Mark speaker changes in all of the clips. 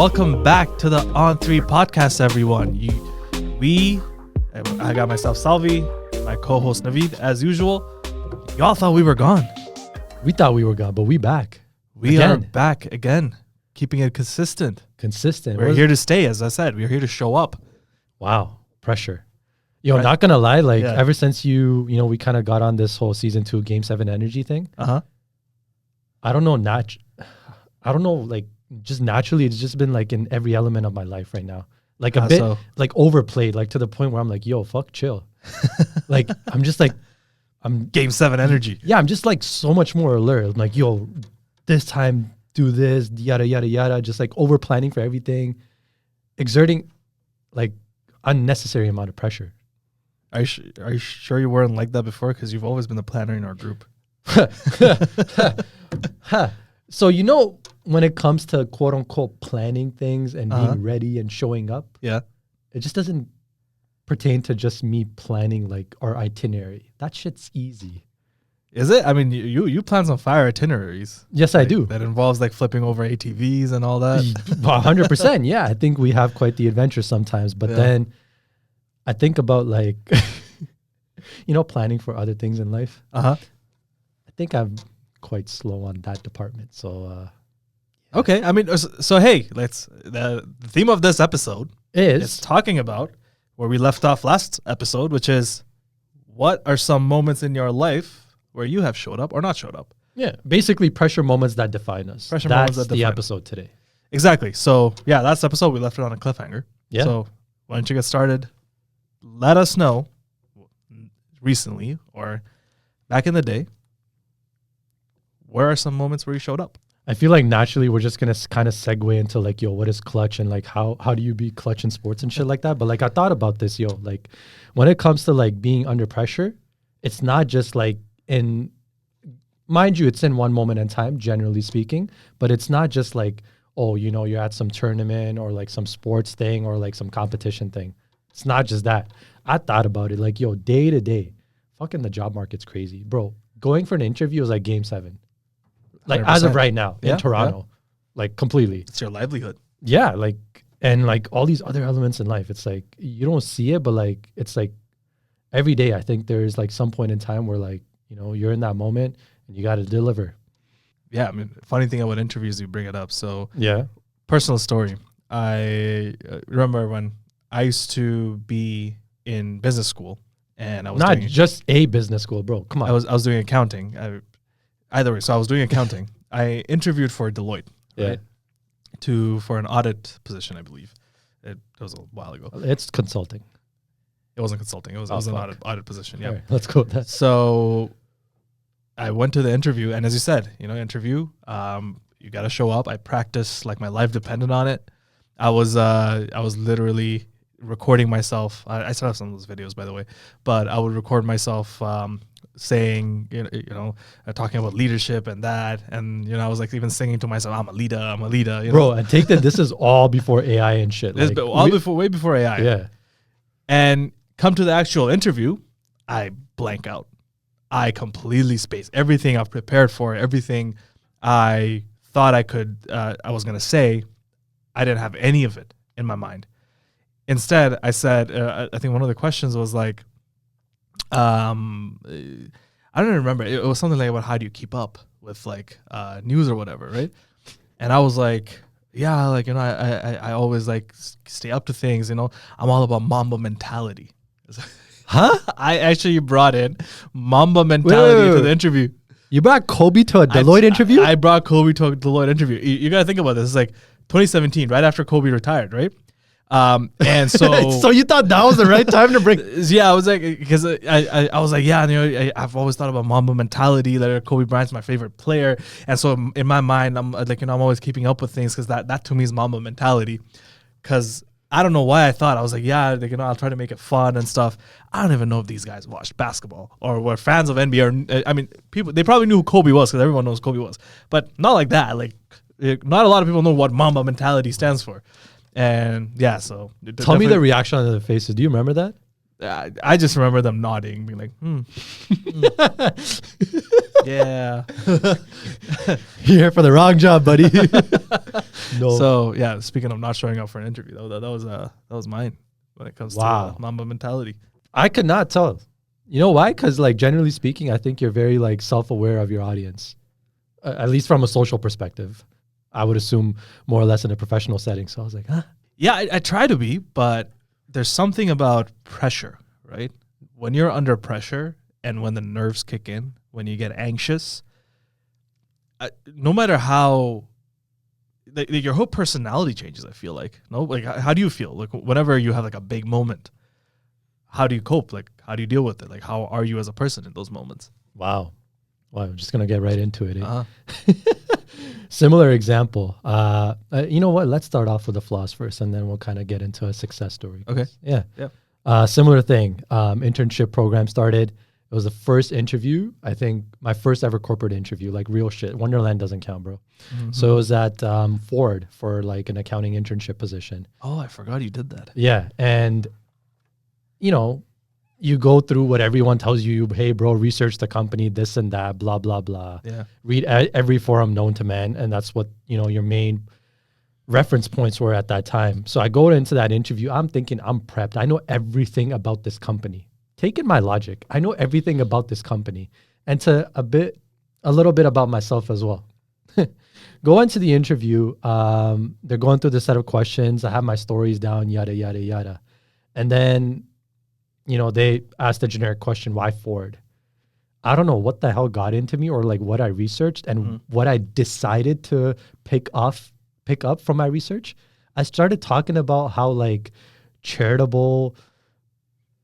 Speaker 1: Welcome back to the On 3 podcast, everyone. I got myself Salvi, my co-host Naveed, as usual. Y'all thought we were gone.
Speaker 2: We thought we were gone, but we back.
Speaker 1: We are back again, keeping it consistent. We're here to stay, as I said. We're here to show up.
Speaker 2: Wow, pressure. Not gonna lie, ever since we kind of got on this whole season 2 Game 7 energy thing. I don't know, just naturally, it's just been in every element of my life right now. Overplayed, to the point where I'm like, yo, fuck, chill. I'm
Speaker 1: Game 7 energy.
Speaker 2: Yeah, I'm just so much more alert. I'm like, yo, this time do this, yada, yada, yada. Just over planning for everything, exerting unnecessary amount of pressure.
Speaker 1: Are you sure you weren't like that before? Because you've always been the planner in our group.
Speaker 2: So, when it comes to quote unquote planning things and being ready and showing up,
Speaker 1: it
Speaker 2: just doesn't pertain to just me planning our itinerary. That shit's easy.
Speaker 1: Is it? I mean, you plan some fire itineraries.
Speaker 2: Yes, I do.
Speaker 1: That involves flipping over ATVs and all that.
Speaker 2: 100%. Yeah, I think we have quite the adventure sometimes. But then I think about planning for other things in life. I think I'm quite slow on that department. So,
Speaker 1: okay. I mean, so hey, the theme of this episode is talking about where we left off last episode, which is what are some moments in your life where you have showed up or not showed up?
Speaker 2: Yeah, basically pressure moments that define us. That's the episode today.
Speaker 1: Exactly. So yeah, last episode we left it on a cliffhanger.
Speaker 2: Yeah.
Speaker 1: So why don't you get started? Let us know recently or back in the day, where are some moments where you showed up?
Speaker 2: I feel like naturally we're just going to kind of segue into what is clutch and how do you be clutch in sports and shit like that. But I thought about this, when it comes to being under pressure, it's not just mind you, it's in one moment in time, generally speaking, but it's not just you're at some tournament or some sports thing or some competition thing. It's not just that. I thought about it day to day, fucking the job market's crazy, bro. Going for an interview is Game 7.
Speaker 1: 100%.
Speaker 2: As of right now in Toronto, completely.
Speaker 1: It's your livelihood.
Speaker 2: Yeah, and all these other elements in life. It's you don't see it, but it's every day. I think there's some point in time where you're in that moment and you got to deliver.
Speaker 1: Yeah, I mean, funny thing about interviews, you bring it up. So
Speaker 2: yeah,
Speaker 1: personal story. I remember when I used to be in business school, and I was
Speaker 2: not just a business school, bro. Come on,
Speaker 1: I was doing accounting. Either way, so I was doing accounting. I interviewed for Deloitte, right? For an audit position, I believe. It was a while ago.
Speaker 2: It's consulting.
Speaker 1: It wasn't consulting. It was an audit position. Yeah,
Speaker 2: right, let's go with that.
Speaker 1: So I went to the interview, and as you said, interview. You got to show up. I practiced my life depended on it. I was literally recording myself. I still have some of those videos, by the way, but I would record myself. Saying, talking about leadership and that. And, I was even singing to myself, I'm a leader.
Speaker 2: Bro, and take that this is all before AI and shit.
Speaker 1: Way before AI.
Speaker 2: Yeah.
Speaker 1: And come to the actual interview, I blank out. I completely space everything I've prepared for, everything I thought I was going to say. I didn't have any of it in my mind. Instead, I said, I think one of the questions was I don't remember. It was something about how do you keep up with news or whatever, right? And I was I always stay up to things. I'm all about Mamba mentality.
Speaker 2: Huh?
Speaker 1: I actually brought in Mamba mentality to the interview.
Speaker 2: You brought Kobe to a Deloitte interview?
Speaker 1: I brought Kobe to a Deloitte interview. You gotta think about this. It's 2017, right after Kobe retired, right? And so
Speaker 2: so you thought that was the right time to bring?
Speaker 1: Yeah, I was because I was I've always thought about Mamba mentality. That Kobe Bryant's my favorite player, and so in my mind, I'm I'm always keeping up with things because that to me is Mamba mentality. Because I don't know why I thought I was I'll try to make it fun and stuff. I don't even know if these guys watched basketball or were fans of NBA. I mean, people they probably knew who Kobe was because everyone knows who Kobe was, but not like that. Not a lot of people know what Mamba mentality stands for. And yeah, so
Speaker 2: tell me the reaction on their faces. Do you remember that?
Speaker 1: I just remember them nodding, being Yeah.
Speaker 2: You're here for the wrong job, buddy. No.
Speaker 1: So yeah, speaking of not showing up for an interview, that was mine when it comes
Speaker 2: Wow.
Speaker 1: to Mamba mentality.
Speaker 2: I could not tell. You know why? Because like generally speaking, I think you're very like self-aware of your audience, at least from a social perspective. I would assume more or less in a professional setting. So I was like, huh?
Speaker 1: Yeah, I try to be, but there's something about pressure, right? When you're under pressure and when the nerves kick in, when you get anxious, no matter how, your whole personality changes. I feel like, no, like how do you feel? Like whenever you have like a big moment, how do you cope? Like how do you deal with it? Like how are you as a person in those moments?
Speaker 2: Wow. Well, I'm just gonna get right into it.
Speaker 1: Uh-huh.
Speaker 2: Similar example. You know what? Let's start off with the flaws first, and then we'll kind of get into a success story.
Speaker 1: Okay.
Speaker 2: Yeah. Similar thing. Internship program started. It was the first interview. I think my first ever corporate interview, like real shit. Wonderland doesn't count, bro.
Speaker 1: Mm-hmm.
Speaker 2: So it was at Ford for like an accounting internship position.
Speaker 1: Oh, I forgot you did that.
Speaker 2: Yeah, and you know, you go through what everyone tells you. Hey, bro, research the company, this and that, blah blah blah.
Speaker 1: Yeah.
Speaker 2: Read every forum known to man, and that's what your main reference points were at that time. So I go into that interview. I'm thinking I'm prepped. I know everything about this company. Take in my logic. I know everything about this company, and to a little bit about myself as well. Go into the interview. They're going through the set of questions. I have my stories down, yada yada yada, and then they asked the generic question, why Ford? I don't know what the hell got into me or like what I researched and what I decided to pick up from my research. I started talking about how like charitable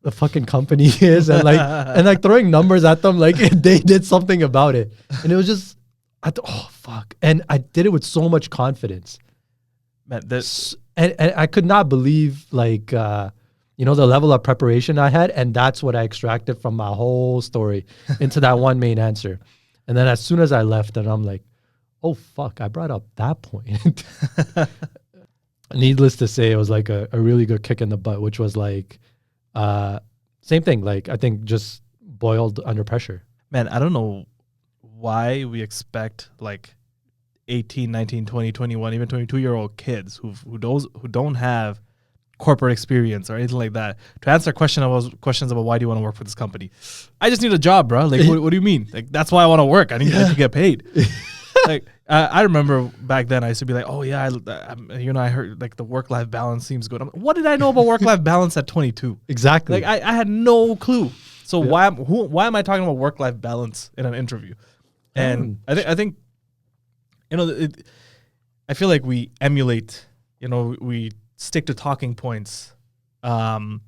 Speaker 2: the fucking company is and like throwing numbers at them like they did something about it. And it was just, oh fuck. And I did it with so much confidence.
Speaker 1: Man,
Speaker 2: and I could not believe like, the level of preparation I had. And that's what I extracted from my whole story into that one main answer. And then as soon as I left, and I'm like, oh, fuck, I brought up that point. Needless to say, it was like a really good kick in the butt, which was like, same thing. Like, I think just boiled under pressure.
Speaker 1: Man, I don't know why we expect like 18, 19, 20, 21, even 22-year-old kids who don't have corporate experience or anything like that to answer questions about why do you want to work for this company. I just need a job, bro. Like, what do you mean? Like, that's why I want to work. I need to get paid. Like, I remember back then I used to be like, oh yeah, I heard like the work-life balance seems good. What did I know about work-life balance at 22?
Speaker 2: Exactly.
Speaker 1: Like, I had no clue. So why am I talking about work-life balance in an interview? And I think I feel like we emulate, we stick to talking points in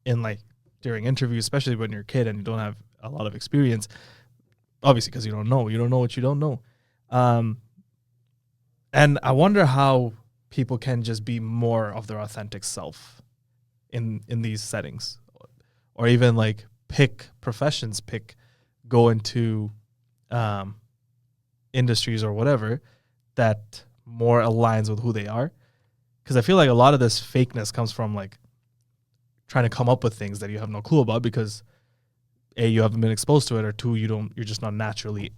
Speaker 1: like during interviews, especially when you're a kid and you don't have a lot of experience, obviously, because you don't know what you don't know. And I wonder how people can just be more of their authentic self in these settings, or even like pick professions, go into industries or whatever that more aligns with who they are. Because I feel like a lot of this fakeness comes from like trying to come up with things that you have no clue about because A, you haven't been exposed to it, or two, you're just not naturally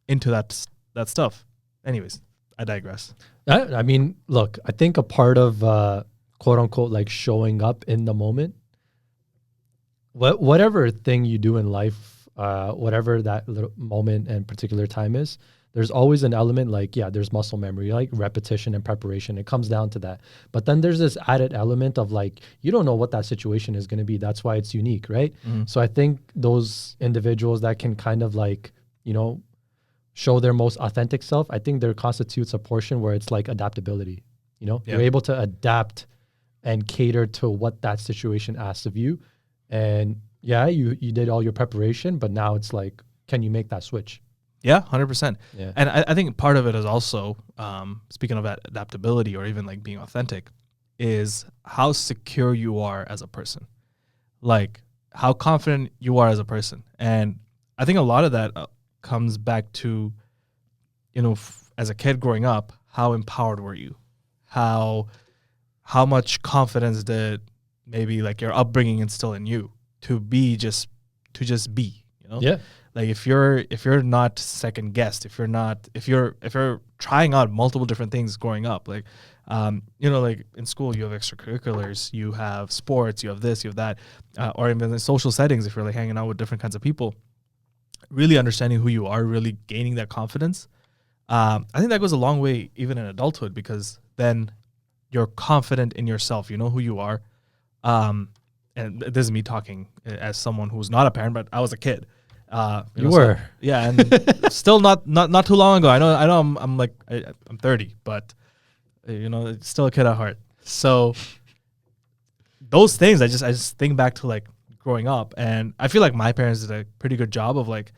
Speaker 1: into that stuff. Anyways, I digress.
Speaker 2: I mean, look, I think a part of quote unquote like showing up in the moment, whatever thing you do in life, whatever that little moment and particular time is, there's always an element like, yeah, there's muscle memory, like repetition and preparation. It comes down to that. But then there's this added element of like, you don't know what that situation is going to be. That's why it's unique, right? Mm-hmm. So I think those individuals that can kind of like, show their most authentic self, I think there constitutes a portion where it's like adaptability. You're able to adapt and cater to what that situation asks of you. And yeah, you did all your preparation, but now it's like, can you make that switch?
Speaker 1: Yeah, 100%.
Speaker 2: Yeah.
Speaker 1: And I think part of it is also, speaking of adaptability or even like being authentic, is how secure you are as a person. Like how confident you are as a person. And I think a lot of that comes back to, as a kid growing up, how empowered were you? How much confidence did maybe like your upbringing instill in you to just be, You know,
Speaker 2: Yeah.
Speaker 1: like if you're not second guessed, if you're trying out multiple different things growing up, like you know, like in school you have extracurriculars, you have sports, you have this, you have that, or even in social settings, if you're like hanging out with different kinds of people, really understanding who you are, really gaining that confidence. I think that goes a long way even in adulthood, because then you're confident in yourself. You know who you are. And this is me talking as someone who's not a parent, but I was a kid.
Speaker 2: You were.
Speaker 1: So, yeah, and still not too long ago. I know I'm 30, but you know, it's still a kid at heart. So those things, I just think back to like growing up, and I feel like my parents did a pretty good job of like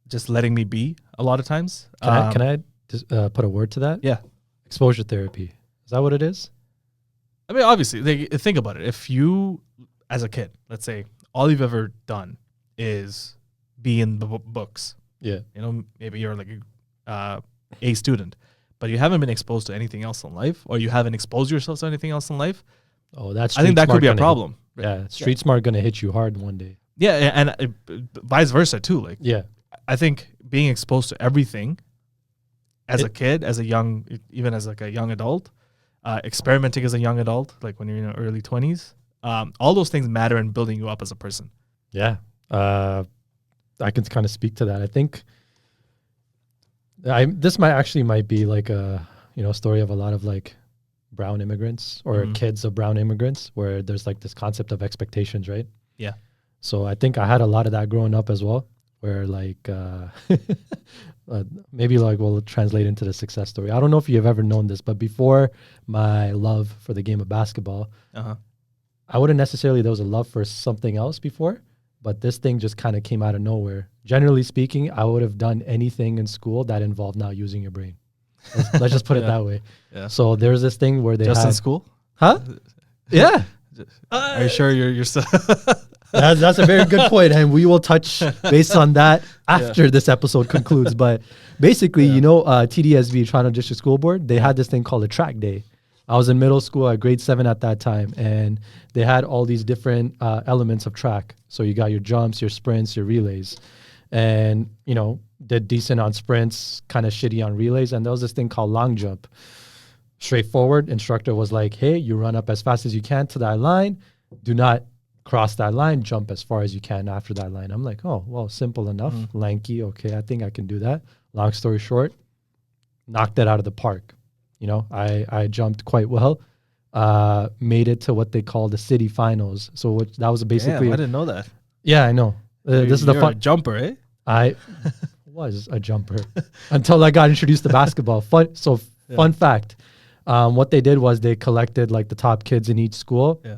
Speaker 1: just letting me be a lot of times.
Speaker 2: Can I just put a word to that?
Speaker 1: Yeah.
Speaker 2: Exposure therapy. Is that what it is?
Speaker 1: I mean, obviously, think about it. If you, as a kid, let's say, all you've ever done is be in the books.
Speaker 2: Yeah.
Speaker 1: You know, maybe you're like a student, but you haven't been exposed to anything else in life, or you haven't exposed yourself to anything else in life.
Speaker 2: Oh, that's.
Speaker 1: I think that could be a problem.
Speaker 2: Yeah, street smart gonna hit you hard one day.
Speaker 1: Yeah, and vice versa too. Like,
Speaker 2: yeah,
Speaker 1: I think being exposed to everything as a kid, as a young, even as like a young adult, experimenting as a young adult, like when you're in your early 20s, all those things matter in building you up as a person.
Speaker 2: Yeah, I can kind of speak to that. I think this might be like a story of a lot of like brown immigrants or kids of brown immigrants, where there's like this concept of expectations, right?
Speaker 1: Yeah.
Speaker 2: So I think I had a lot of that growing up as well, where like maybe like we'll translate into the success story. I don't know if you've ever known this, but before my love for the game of basketball, I wouldn't necessarily, there was a love for something else before, but this thing just kind of came out of nowhere. Generally speaking, I would have done anything in school that involved not using your brain. Let's just put it that way.
Speaker 1: Yeah.
Speaker 2: So there's this thing where they
Speaker 1: just in school,
Speaker 2: huh? Yeah.
Speaker 1: Are you sure you're still?
Speaker 2: That's a very good point, and we will touch based on that after this episode concludes. But basically, TDSB, Toronto District School Board, they had this thing called a track day. I was in middle school at grade 7 at that time, and they had all these different elements of track. So you got your jumps, your sprints, your relays, and did decent on sprints, kind of shitty on relays. And there was this thing called long jump. Straightforward. Instructor was like, hey, you run up as fast as you can to that line. Do not cross that line. Jump as far as you can after that line. I'm like, oh, well, simple enough. Lanky. Okay, I think I can do that. Long story short, knocked it out of the park. I jumped quite well. Made it to what they call the city finals. So that was basically.
Speaker 1: Damn, I didn't know that.
Speaker 2: Yeah, I know. This is the fun
Speaker 1: jumper, eh?
Speaker 2: I was a jumper until I got introduced to basketball. Fun fact. What they did was they collected like the top kids in each school.
Speaker 1: Yeah.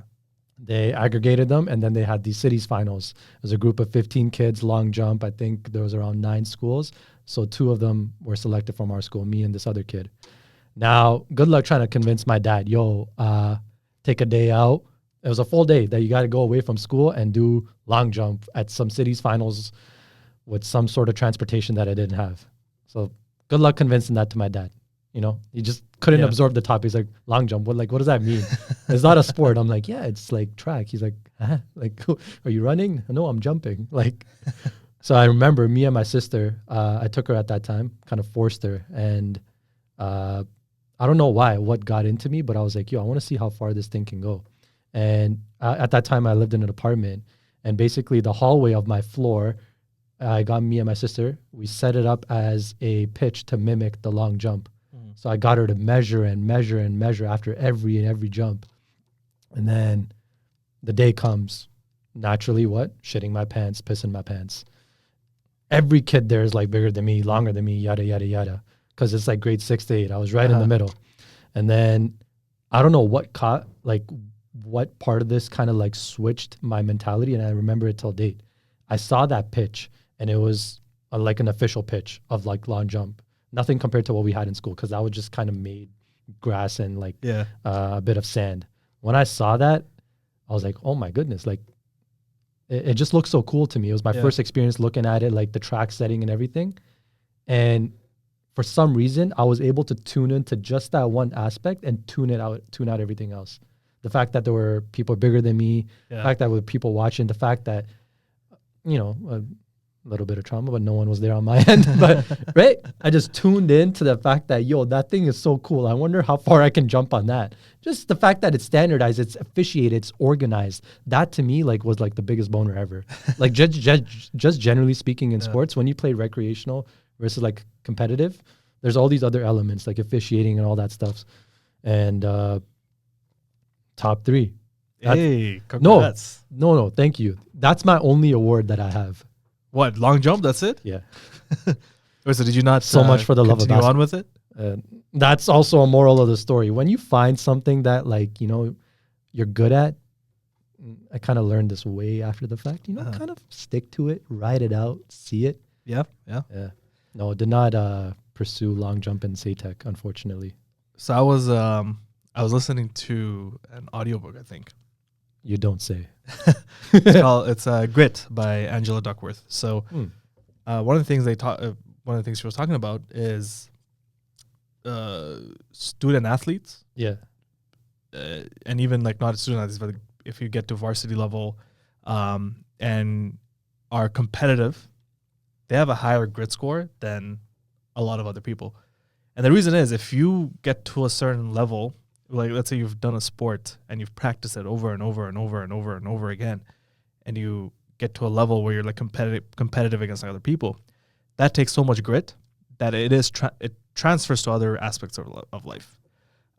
Speaker 2: They aggregated them, and then they had these cities finals. There's a group of 15 kids, long jump. I think there was around 9 schools. So 2 of them were selected from our school, me and this other kid. Now, good luck trying to convince my dad, take a day out. It was a full day that you got to go away from school and do long jump at some cities finals with some sort of transportation that I didn't have. So good luck convincing that to my dad. He just couldn't absorb the topic. He's like, long jump. What does that mean? It's not a sport. I'm like, yeah, it's like track. He's like, like, are you running? No, I'm jumping. Like, so I remember me and my sister, I took her at that time, kind of forced her. And I don't know what got into me, but I was like, I want to see how far this thing can go. And at that time I lived in an apartment, and basically the hallway of my floor, I got me and my sister, we set it up as a pitch to mimic the long jump. So I got her to measure and measure and measure after every jump. And then the day comes, naturally shitting my pants, pissing my pants. Every kid there is like bigger than me, longer than me, yada, yada, yada. Because it's like grade 6 to 8. I was right in the middle. And then I don't know what part of this kind of like switched my mentality. And I remember it till date. I saw that pitch, and it was like an official pitch of like long jump. Nothing compared to what we had in school, because that was just kind of made grass and like a bit of sand. When I saw that, I was like, oh my goodness, like it just looked so cool to me. It was my first experience looking at it, like the track setting and everything. And for some reason, I was able to tune into just that one aspect and tune out everything else. The fact that there were people bigger than me, the fact that there were people watching, the fact that, little bit of trauma, but no one was there on my end. But right, I just tuned in to the fact that that thing is so cool. I wonder how far I can jump on that. Just the fact that it's standardized, it's officiated, it's organized. That to me was the biggest boner ever. Like just generally speaking in sports, when you play recreational versus like competitive, there's all these other elements like officiating and all that stuff. And top 3.
Speaker 1: Hey, congrats.
Speaker 2: No, thank you. That's my only award that I have.
Speaker 1: What, long jump? That's it?
Speaker 2: Yeah.
Speaker 1: Wait, so did you not
Speaker 2: so much for the love of
Speaker 1: continue
Speaker 2: basketball.
Speaker 1: on with it?
Speaker 2: That's also a moral of the story. When you find something that you're good at, I kind of learned this way after the fact, kind of stick to it, ride it out, see it.
Speaker 1: Yeah.
Speaker 2: No, did not pursue long jump in SATEC, unfortunately.
Speaker 1: So I was listening to an audiobook, I think.
Speaker 2: You don't say.
Speaker 1: It's Grit by Angela Duckworth. So one of the things one of the things she was talking about is student athletes.
Speaker 2: Yeah.
Speaker 1: And even like not student athletes, but if you get to varsity level and are competitive, they have a higher grit score than a lot of other people. And the reason is if you get to a certain level, like let's say you've done a sport and you've practiced it over and over and over and over and over again, and you get to a level where you're like competitive against other people, that takes so much grit that it transfers to other aspects of life.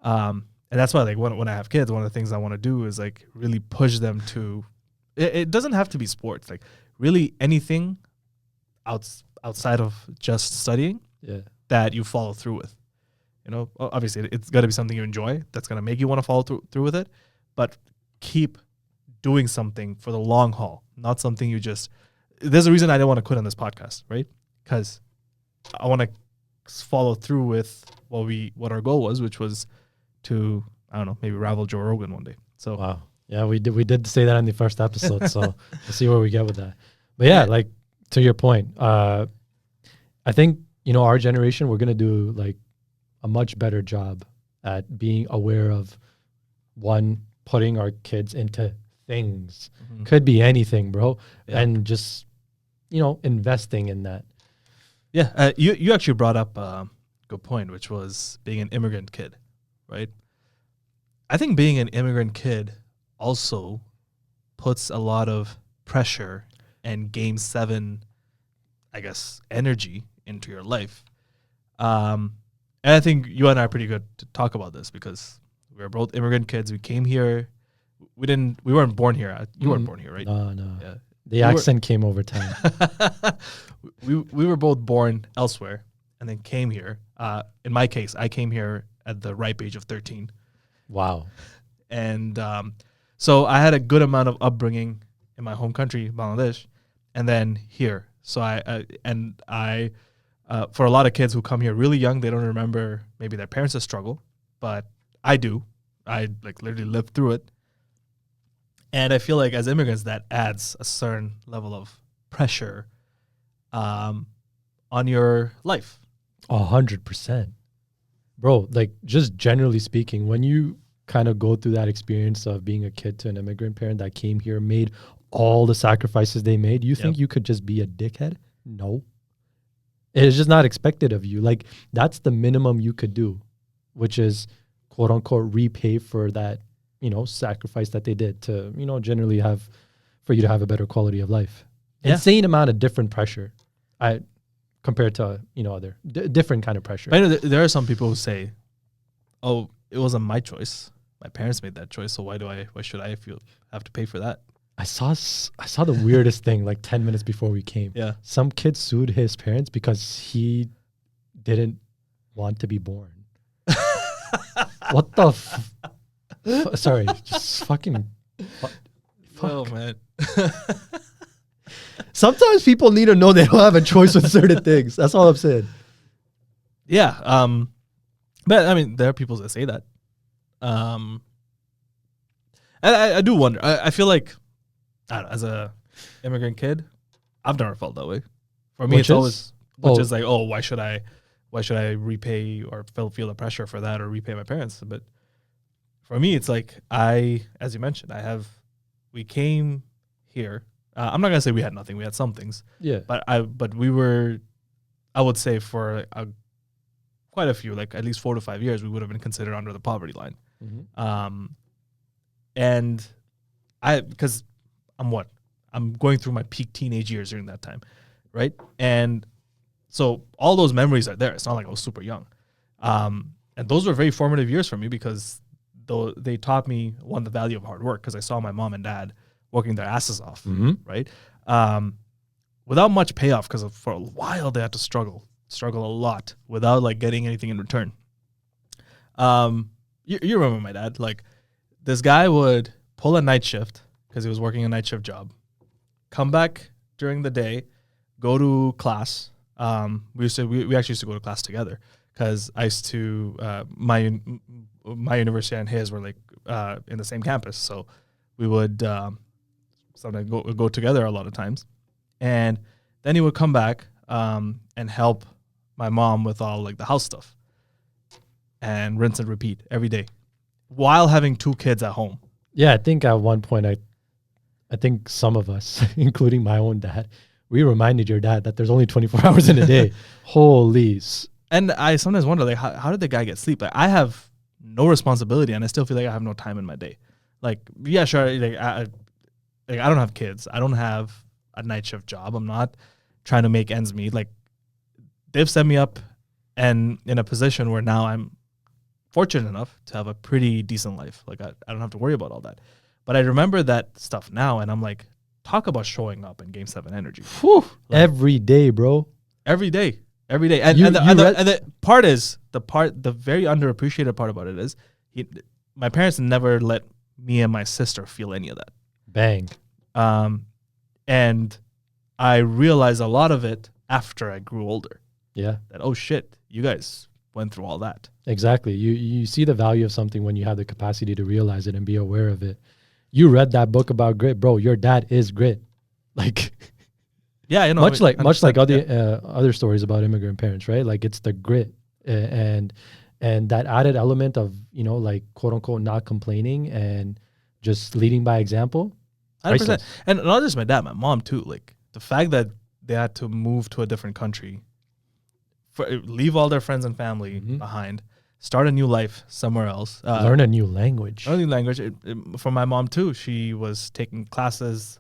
Speaker 1: And that's why like when I have kids, one of the things I want to do is like really push them to, it doesn't have to be sports, like really anything outside of just studying that you follow through with. Obviously it's got to be something you enjoy that's going to make you want to follow through with it, but keep doing something for the long haul, not something there's a reason I didn't want to quit on this podcast, right? Because I want to follow through with what our goal was, which was to, I don't know, maybe rival Joe Rogan one day. So
Speaker 2: wow. Yeah, we did say that in the first episode, so we'll see where we get with that. But yeah, like to your point, I think, our generation, we're going to do like a much better job at being aware of putting our kids into things. Could be anything, bro. Yeah. And just, investing in that.
Speaker 1: Yeah. You actually brought up a good point, which was being an immigrant kid, right? I think being an immigrant kid also puts a lot of pressure and Game 7, I guess, energy into your life. And I think you and I are pretty good to talk about this because we are both immigrant kids. We came here. We weren't born here. You weren't born here, right?
Speaker 2: No. Yeah. The accent came over time.
Speaker 1: we were both born elsewhere and then came here. In my case, I came here at the ripe age of 13.
Speaker 2: Wow.
Speaker 1: And so I had a good amount of upbringing in my home country, Bangladesh, and then here. So I for a lot of kids who come here really young, they don't remember maybe their parents' struggle, but I do. I like literally lived through it. And I feel like as immigrants, that adds a certain level of pressure on your life.
Speaker 2: 100%. Bro, like just generally speaking, when you kind of go through that experience of being a kid to an immigrant parent that came here, made all the sacrifices they made, you think you could just be a dickhead? No. It is just not expected of you. Like that's the minimum you could do, which is quote unquote repay for that, sacrifice that they did to, generally for you to have a better quality of life. Yeah. Insane amount of different pressure. Compared to, other different kind of pressure.
Speaker 1: I know there are some people who say, oh, it wasn't my choice. My parents made that choice. So why should I have to pay for that?
Speaker 2: I saw the weirdest thing like 10 minutes before we came.
Speaker 1: Yeah.
Speaker 2: Some kid sued his parents because he didn't want to be born. What the sorry, just fucking fuck.
Speaker 1: Oh, man.
Speaker 2: Sometimes people need to know they don't have a choice with certain things. That's all I'm saying.
Speaker 1: Yeah. But I mean, there are people that say that. And I do wonder. I feel like, I don't know, as a immigrant kid, I've never felt that way. For me, it's always like, oh, why should I repay or feel the pressure for that or repay my parents? But for me, it's like as you mentioned, we came here I'm not gonna say we had nothing. We had some things,
Speaker 2: Yeah.
Speaker 1: but we were, I would say for quite a few, like at least 4 to 5 years, we would have been considered under the poverty line. And because I'm going through my peak teenage years during that time, right? And so all those memories are there. It's not like I was super young. And those were very formative years for me because they taught me, one, the value of hard work, because I saw my mom and dad working their asses off, right? Without much payoff, because for a while they had to struggle a lot without like getting anything in return. You remember my dad, like this guy would pull a night shift because he was working a night shift job, come back during the day, go to class. We actually used to go to class together because I used to my university and his were like in the same campus, so we would sometimes go together a lot of times. And then he would come back and help my mom with all like the house stuff, and rinse and repeat every day, while having 2 kids at home.
Speaker 2: Yeah, I think at one point, I think some of us, including my own dad, we reminded your dad that there's only 24 hours in a day. Holy.
Speaker 1: And I sometimes wonder, like, how did the guy get sleep? Like, I have no responsibility, and I still feel like I have no time in my day. Like, yeah, sure, like I don't have kids. I don't have a night shift job. I'm not trying to make ends meet. Like, they've set me up and in a position where now I'm fortunate enough to have a pretty decent life. Like, I don't have to worry about all that. But I remember that stuff now, and I'm like, talk about showing up in Game 7 energy.
Speaker 2: Whew,
Speaker 1: like,
Speaker 2: every day, bro.
Speaker 1: Every day. And the part is, the very underappreciated part about it is, my parents never let me and my sister feel any of that.
Speaker 2: Bang.
Speaker 1: And I realized a lot of it after I grew older.
Speaker 2: Yeah.
Speaker 1: That, oh shit, you guys went through all that.
Speaker 2: Exactly. You see the value of something when you have the capacity to realize it and be aware of it. You read that book about grit, bro. Your dad is grit. Like,
Speaker 1: yeah, you know,
Speaker 2: much like other stories about immigrant parents, right? Like, it's the grit and that added element of, like, quote unquote not complaining and just leading by example.
Speaker 1: 100%. And not just my dad, my mom too. Like, the fact that they had to move to a different country, leave all their friends and family behind, start a new life somewhere else.
Speaker 2: Learn a new language.
Speaker 1: For my mom too. She was taking classes.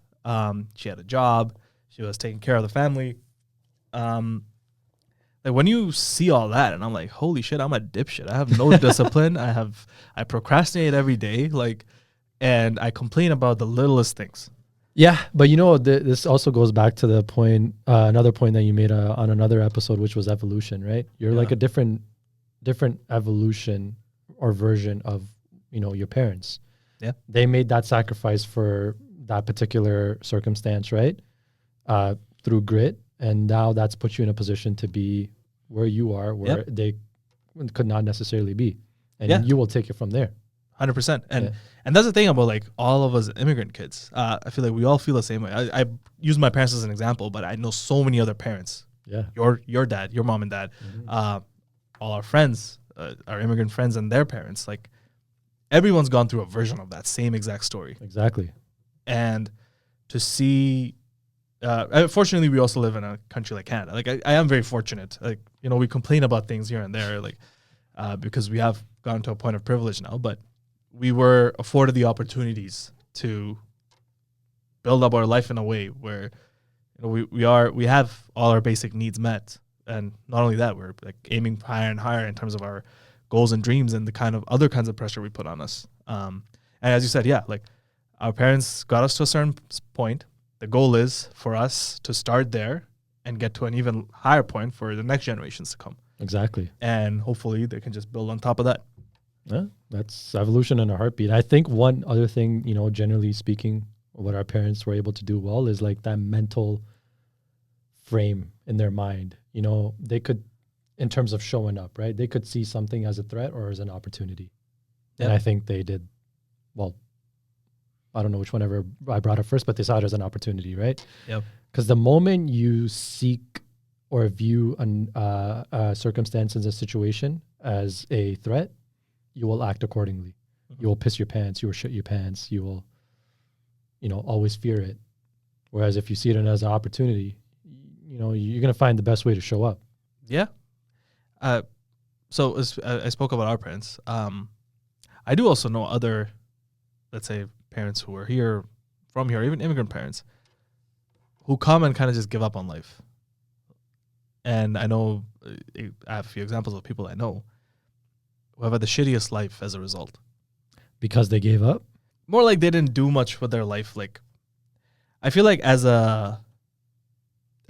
Speaker 1: She had a job. She was taking care of the family. Like, when you see all that, and I'm like, holy shit, I'm a dipshit. I have no discipline. I procrastinate every day. Like, and I complain about the littlest things.
Speaker 2: Yeah, but this also goes back to the point, another point that you made on another episode, which was evolution, right? You're like a different evolution or version of, your parents.
Speaker 1: Yeah.
Speaker 2: They made that sacrifice for that particular circumstance, right? Through grit. And now that's put you in a position to be where you are, where they could not necessarily be. And you will take it from there.
Speaker 1: 100%. And that's the thing about, like, all of us immigrant kids. I feel like we all feel the same way. I use my parents as an example, but I know so many other parents.
Speaker 2: Yeah.
Speaker 1: Your dad, your mom and dad, all our friends, our immigrant friends and their parents. Like, everyone's gone through a version of that same exact story.
Speaker 2: Exactly.
Speaker 1: And to see, fortunately, we also live in a country like Canada. Like, I am very fortunate. Like, we complain about things here and there, like, because we have gotten to a point of privilege now, but we were afforded the opportunities to build up our life in a way where, we have all our basic needs met. And not only that, we're like aiming higher and higher in terms of our goals and dreams and the kind of other kinds of pressure we put on us. And as you said, like, our parents got us to a certain point. The goal is for us to start there and get to an even higher point for the next generations to come.
Speaker 2: Exactly.
Speaker 1: And hopefully they can just build on top of that.
Speaker 2: Yeah, that's evolution in a heartbeat. I think one other thing, generally speaking, what our parents were able to do well is like that mental frame in their mind. They could, in terms of showing up, right? They could see something as a threat or as an opportunity. Yeah. And I think they did, well, I don't know which one ever I brought up first, but they saw it as an opportunity, right?
Speaker 1: Yep.
Speaker 2: Because the moment you seek or view a circumstance as a situation as a threat, you will act accordingly. You will piss your pants. You will shit your pants. You will, always fear it. Whereas if you see it as an opportunity, you're going to find the best way to show up.
Speaker 1: Yeah. So I spoke about our parents. I do also know other, let's say, parents who are here, from here, even immigrant parents, who come and kind of just give up on life. And I know, I have a few examples of people I know who have had the shittiest life as a result.
Speaker 2: Because they gave up?
Speaker 1: More like they didn't do much with their life. Like, I feel like as a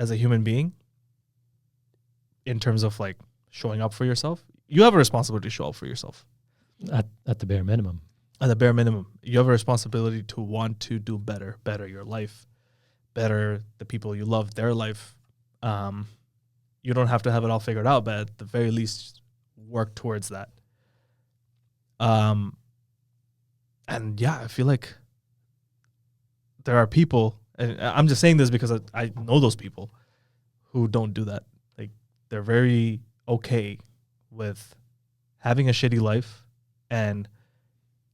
Speaker 1: human being, in terms of like showing up for yourself, you have a responsibility to show up for yourself.
Speaker 2: At the bare minimum.
Speaker 1: At the bare minimum, you have a responsibility to want to do better your life, better the people you love, their life. You don't have to have it all figured out, but at the very least, work towards that. And yeah, I feel like there are people, and I'm just saying this because I know those people who don't do that. Like, they're very okay with having a shitty life and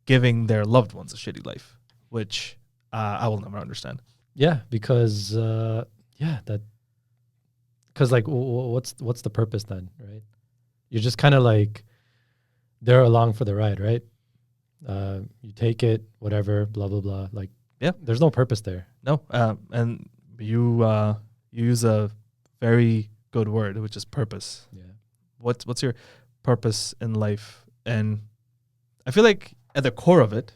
Speaker 1: giving their loved ones a shitty life, which I will never understand.
Speaker 2: Yeah, because like what's the purpose then, right? You're just kind of like they're along for the ride, right? You take it, whatever, blah blah blah. Like,
Speaker 1: yeah,
Speaker 2: there's no purpose there.
Speaker 1: No, and you use a very good word, which is purpose.
Speaker 2: Yeah.
Speaker 1: What's your purpose in life? And I feel like at the core of it,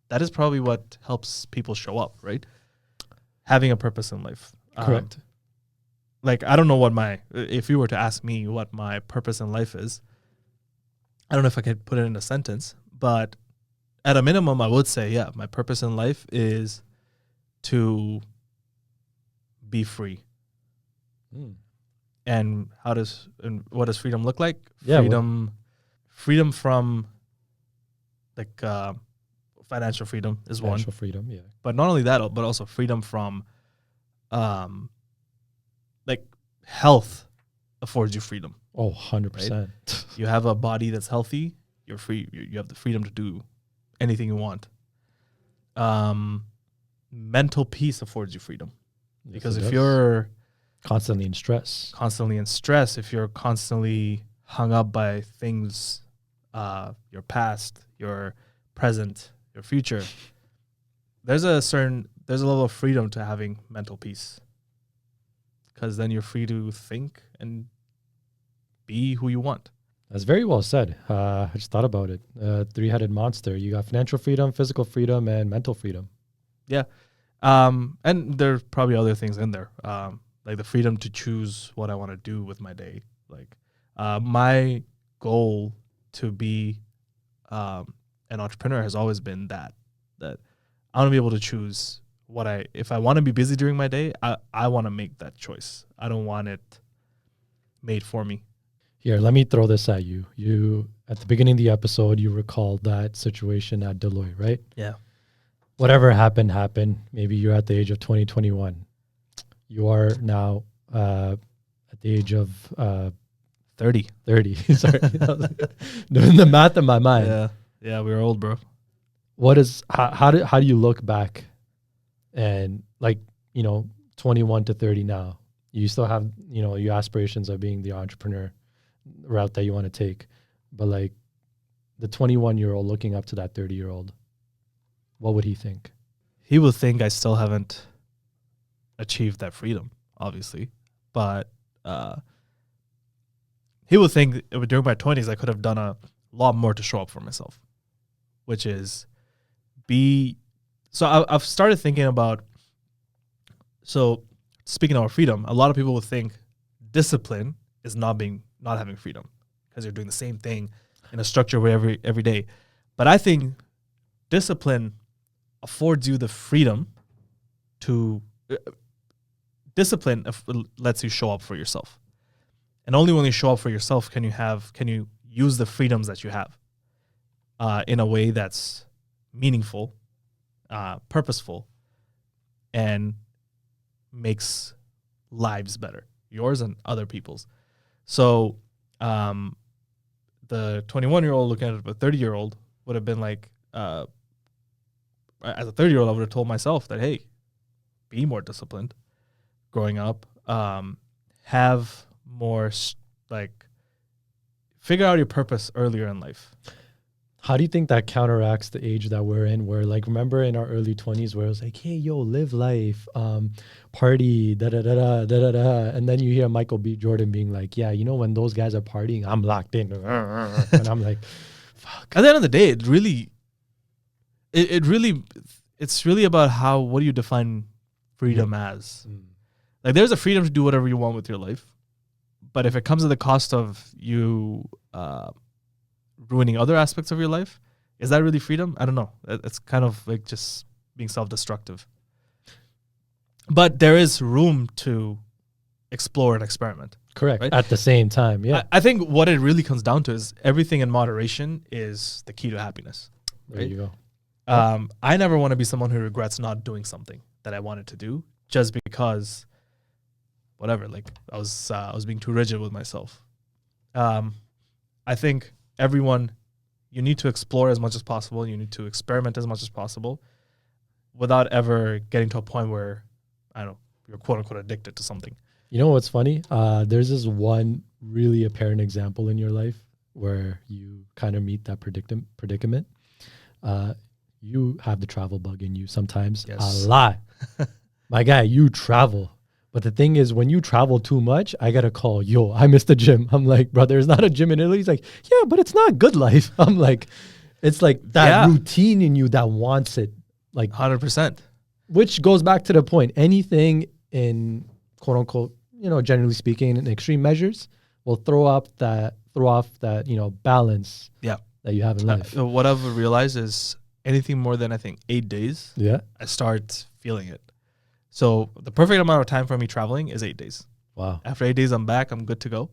Speaker 1: that is probably what helps people show up, right? Having a purpose in life.
Speaker 2: Correct.
Speaker 1: Like, I don't know if you were to ask me what my purpose in life is, I don't know if I could put it in a sentence, but at a minimum, I would say, yeah, my purpose in life is to be free. And what does freedom look like?
Speaker 2: Yeah,
Speaker 1: freedom from like financial freedom is one.
Speaker 2: Financial freedom, yeah.
Speaker 1: But not only that, but also freedom from like health affords you freedom.
Speaker 2: Oh, 100%.
Speaker 1: Right? You have a body that's healthy, you're free. You have the freedom to do anything you want. Mental peace affords you freedom. Because if you're
Speaker 2: constantly in stress,
Speaker 1: if you're constantly hung up by things, your past, your present, your future, there's a level of freedom to having mental peace. Because then you're free to think and be who you want.
Speaker 2: That's very well said. I just thought about it. Three-headed monster. You got financial freedom, physical freedom, and mental freedom.
Speaker 1: Yeah. And there's probably other things in there. Like the freedom to choose what I want to do with my day. Like, my goal to be an entrepreneur has always been that I want to be able to choose if I want to be busy during my day, I want to make that choice. I don't want it made for me.
Speaker 2: Here, let me throw this at you. You, at the beginning of the episode, you recalled that situation at Deloitte, right?
Speaker 1: Yeah.
Speaker 2: Whatever happened. Maybe you're at the age of 21. You are now at the age of
Speaker 1: 30.
Speaker 2: 30. Sorry. Doing the math in my mind.
Speaker 1: Yeah. Yeah, we were old, bro.
Speaker 2: How do you look back and 21 to 30 now? You still have, your aspirations of being the entrepreneur route that you want to take. But like the 21-year-old looking up to that 30-year-old, what would he think?
Speaker 1: He would think I still haven't achieved that freedom, obviously. But he would think during my 20s, I could have done a lot more to show up for myself, which is So I've started thinking about, speaking of freedom, a lot of people would think discipline is not having freedom because you're doing the same thing in a structure where every day. But I think discipline affords you the freedom to discipline lets you show up for yourself. And only when you show up for yourself can you use the freedoms that you have in a way that's meaningful, purposeful, and makes lives better, yours and other people's. So the 21-year-old looking at a 30-year-old would have been like, as a 30-year-old, I would have told myself that, hey, be more disciplined growing up, have more like figure out your purpose earlier in life.
Speaker 2: How do you think that counteracts the age that we're in, where like, remember in our early 20s where it was like, hey, yo, live life, party, da da da da da da da. And then you hear Michael B. Jordan being like, yeah, you know, when those guys are partying, I'm locked in. And I'm like, fuck.
Speaker 1: At the end of the day, it's really about what do you define freedom as? Like, there's a freedom to do whatever you want with your life. But if it comes at the cost of you ruining other aspects of your life, is that really freedom? I don't know. It's kind of like just being self-destructive. But there is room to explore and experiment.
Speaker 2: Correct.
Speaker 1: Right?
Speaker 2: At the same time, yeah.
Speaker 1: I think what it really comes down to is everything in moderation is the key to happiness.
Speaker 2: There you go.
Speaker 1: I never want to be someone who regrets not doing something that I wanted to do just because, whatever, like I was being too rigid with myself. I think everyone, you need to explore as much as possible. You need to experiment as much as possible without ever getting to a point where, I don't know, you're quote unquote addicted to something.
Speaker 2: You know what's funny? There's this one really apparent example in your life where you kind of meet that predicament. You have the travel bug in you sometimes.
Speaker 1: Yes.
Speaker 2: A lot. My guy, you travel. But the thing is, when you travel too much, I got to call, yo, I missed the gym. I'm like, bro, there's not a gym in Italy. He's like, yeah, but it's not good life. I'm like, it's like that routine in you that wants it. Like
Speaker 1: 100%.
Speaker 2: Which goes back to the point. Anything in quote unquote, you know, generally speaking, in extreme measures will throw off that, you know, balance that you have in life.
Speaker 1: What I've realized is anything more than, I think, 8 days, I start feeling it. So the perfect amount of time for me traveling is 8 days.
Speaker 2: Wow.
Speaker 1: After 8 days, I'm back. I'm good to go.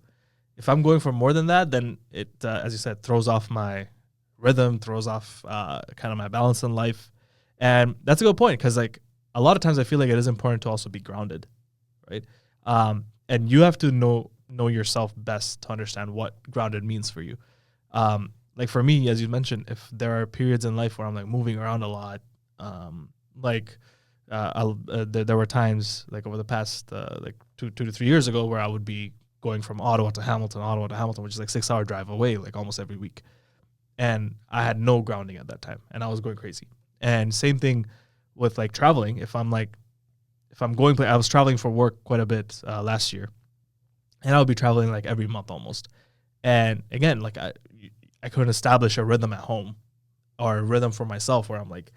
Speaker 1: If I'm going for more than that, then it, as you said, throws off my rhythm, throws off kind of my balance in life. And that's a good point because, like, a lot of times I feel like it is important to also be grounded, right? And you have to know yourself best to understand what grounded means for you. Like for me, as you mentioned, if there are periods in life where I'm like moving around a lot, there were times like over the past like two to 3 years ago where I would be going from Ottawa to Hamilton, which is like 6 hour drive away, like almost every week. And I had no grounding at that time and I was going crazy. And same thing with like traveling. If I'm going, I was traveling for work quite a bit last year and I would be traveling like every month almost. And again, like I couldn't establish a rhythm at home or a rhythm for myself where I'm like,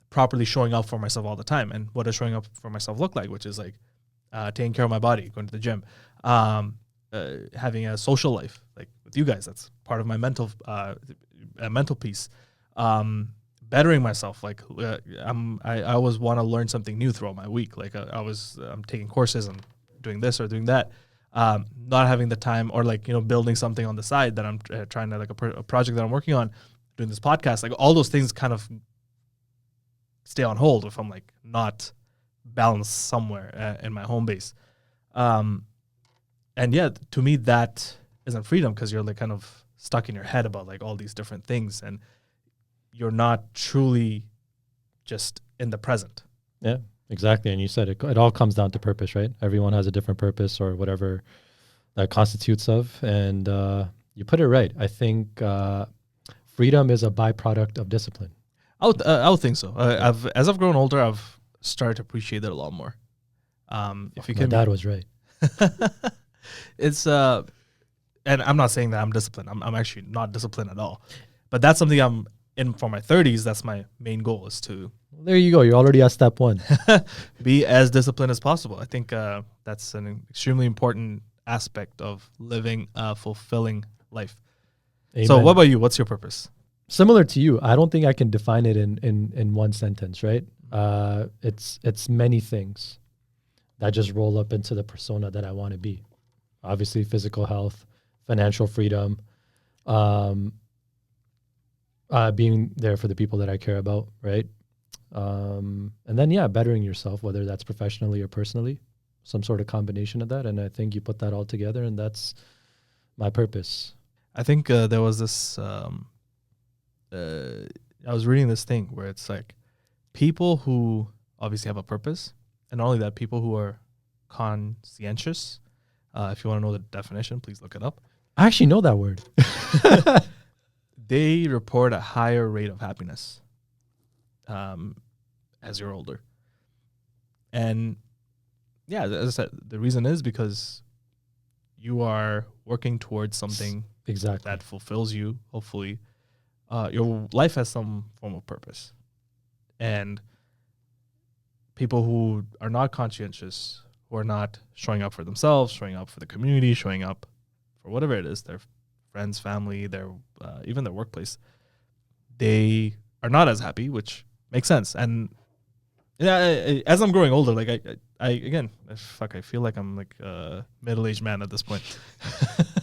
Speaker 1: properly showing up for myself all the time. And what does showing up for myself look like? Which is like taking care of my body, going to the gym, having a social life, like with you guys. That's part of my mental piece. Bettering myself, like I always want to learn something new throughout my week. Like I'm taking courses, I'm doing this or doing that. Not having the time, or like, you know, building something on the side that I'm trying to, like a project that I'm working on, doing this podcast. Like all those things kind of stay on hold if I'm like not balanced somewhere in my home base. And yeah, to me that isn't freedom because you're like kind of stuck in your head about like all these different things and you're not truly just in the present.
Speaker 2: Yeah, exactly. And you said it all comes down to purpose, right? Everyone has a different purpose or whatever that constitutes of. And you put it right. I think freedom is a byproduct of discipline.
Speaker 1: I would think so. As I've grown older, I've started to appreciate it a lot more. If you
Speaker 2: My dad was right.
Speaker 1: It's and I'm not saying that I'm disciplined. I'm actually not disciplined at all. But that's something I'm in for my 30s. That's my main goal, is to
Speaker 2: there you go. You're already at step one.
Speaker 1: be as disciplined as possible. I think that's an extremely important aspect of living a fulfilling life. Amen. So what about you? What's your purpose?
Speaker 2: Similar to you, I don't think I can define it in one sentence, right? It's many things that just roll up into the persona that I want to be. Obviously, physical health, financial freedom, being there for the people that I care about, right? And then, bettering yourself, whether that's professionally or personally, some sort of combination of that. And I think you put that all together, and that's my purpose.
Speaker 1: I think there was this... I was reading this thing where it's like people who obviously have a purpose. And not only that, people who are conscientious, if you want to know the definition, please look it up.
Speaker 2: I actually know that word.
Speaker 1: They report a higher rate of happiness as you're older. And yeah, as I said, the reason is because you are working towards something
Speaker 2: Exactly.
Speaker 1: that fulfills you, hopefully. Your life has some form of purpose. And people who are not conscientious, who are not showing up for themselves, showing up for the community, showing up for whatever it is, their friends, family, their even their workplace, they are not as happy, which makes sense. And yeah, as I'm growing older, like I feel like I'm like a middle-aged man at this point.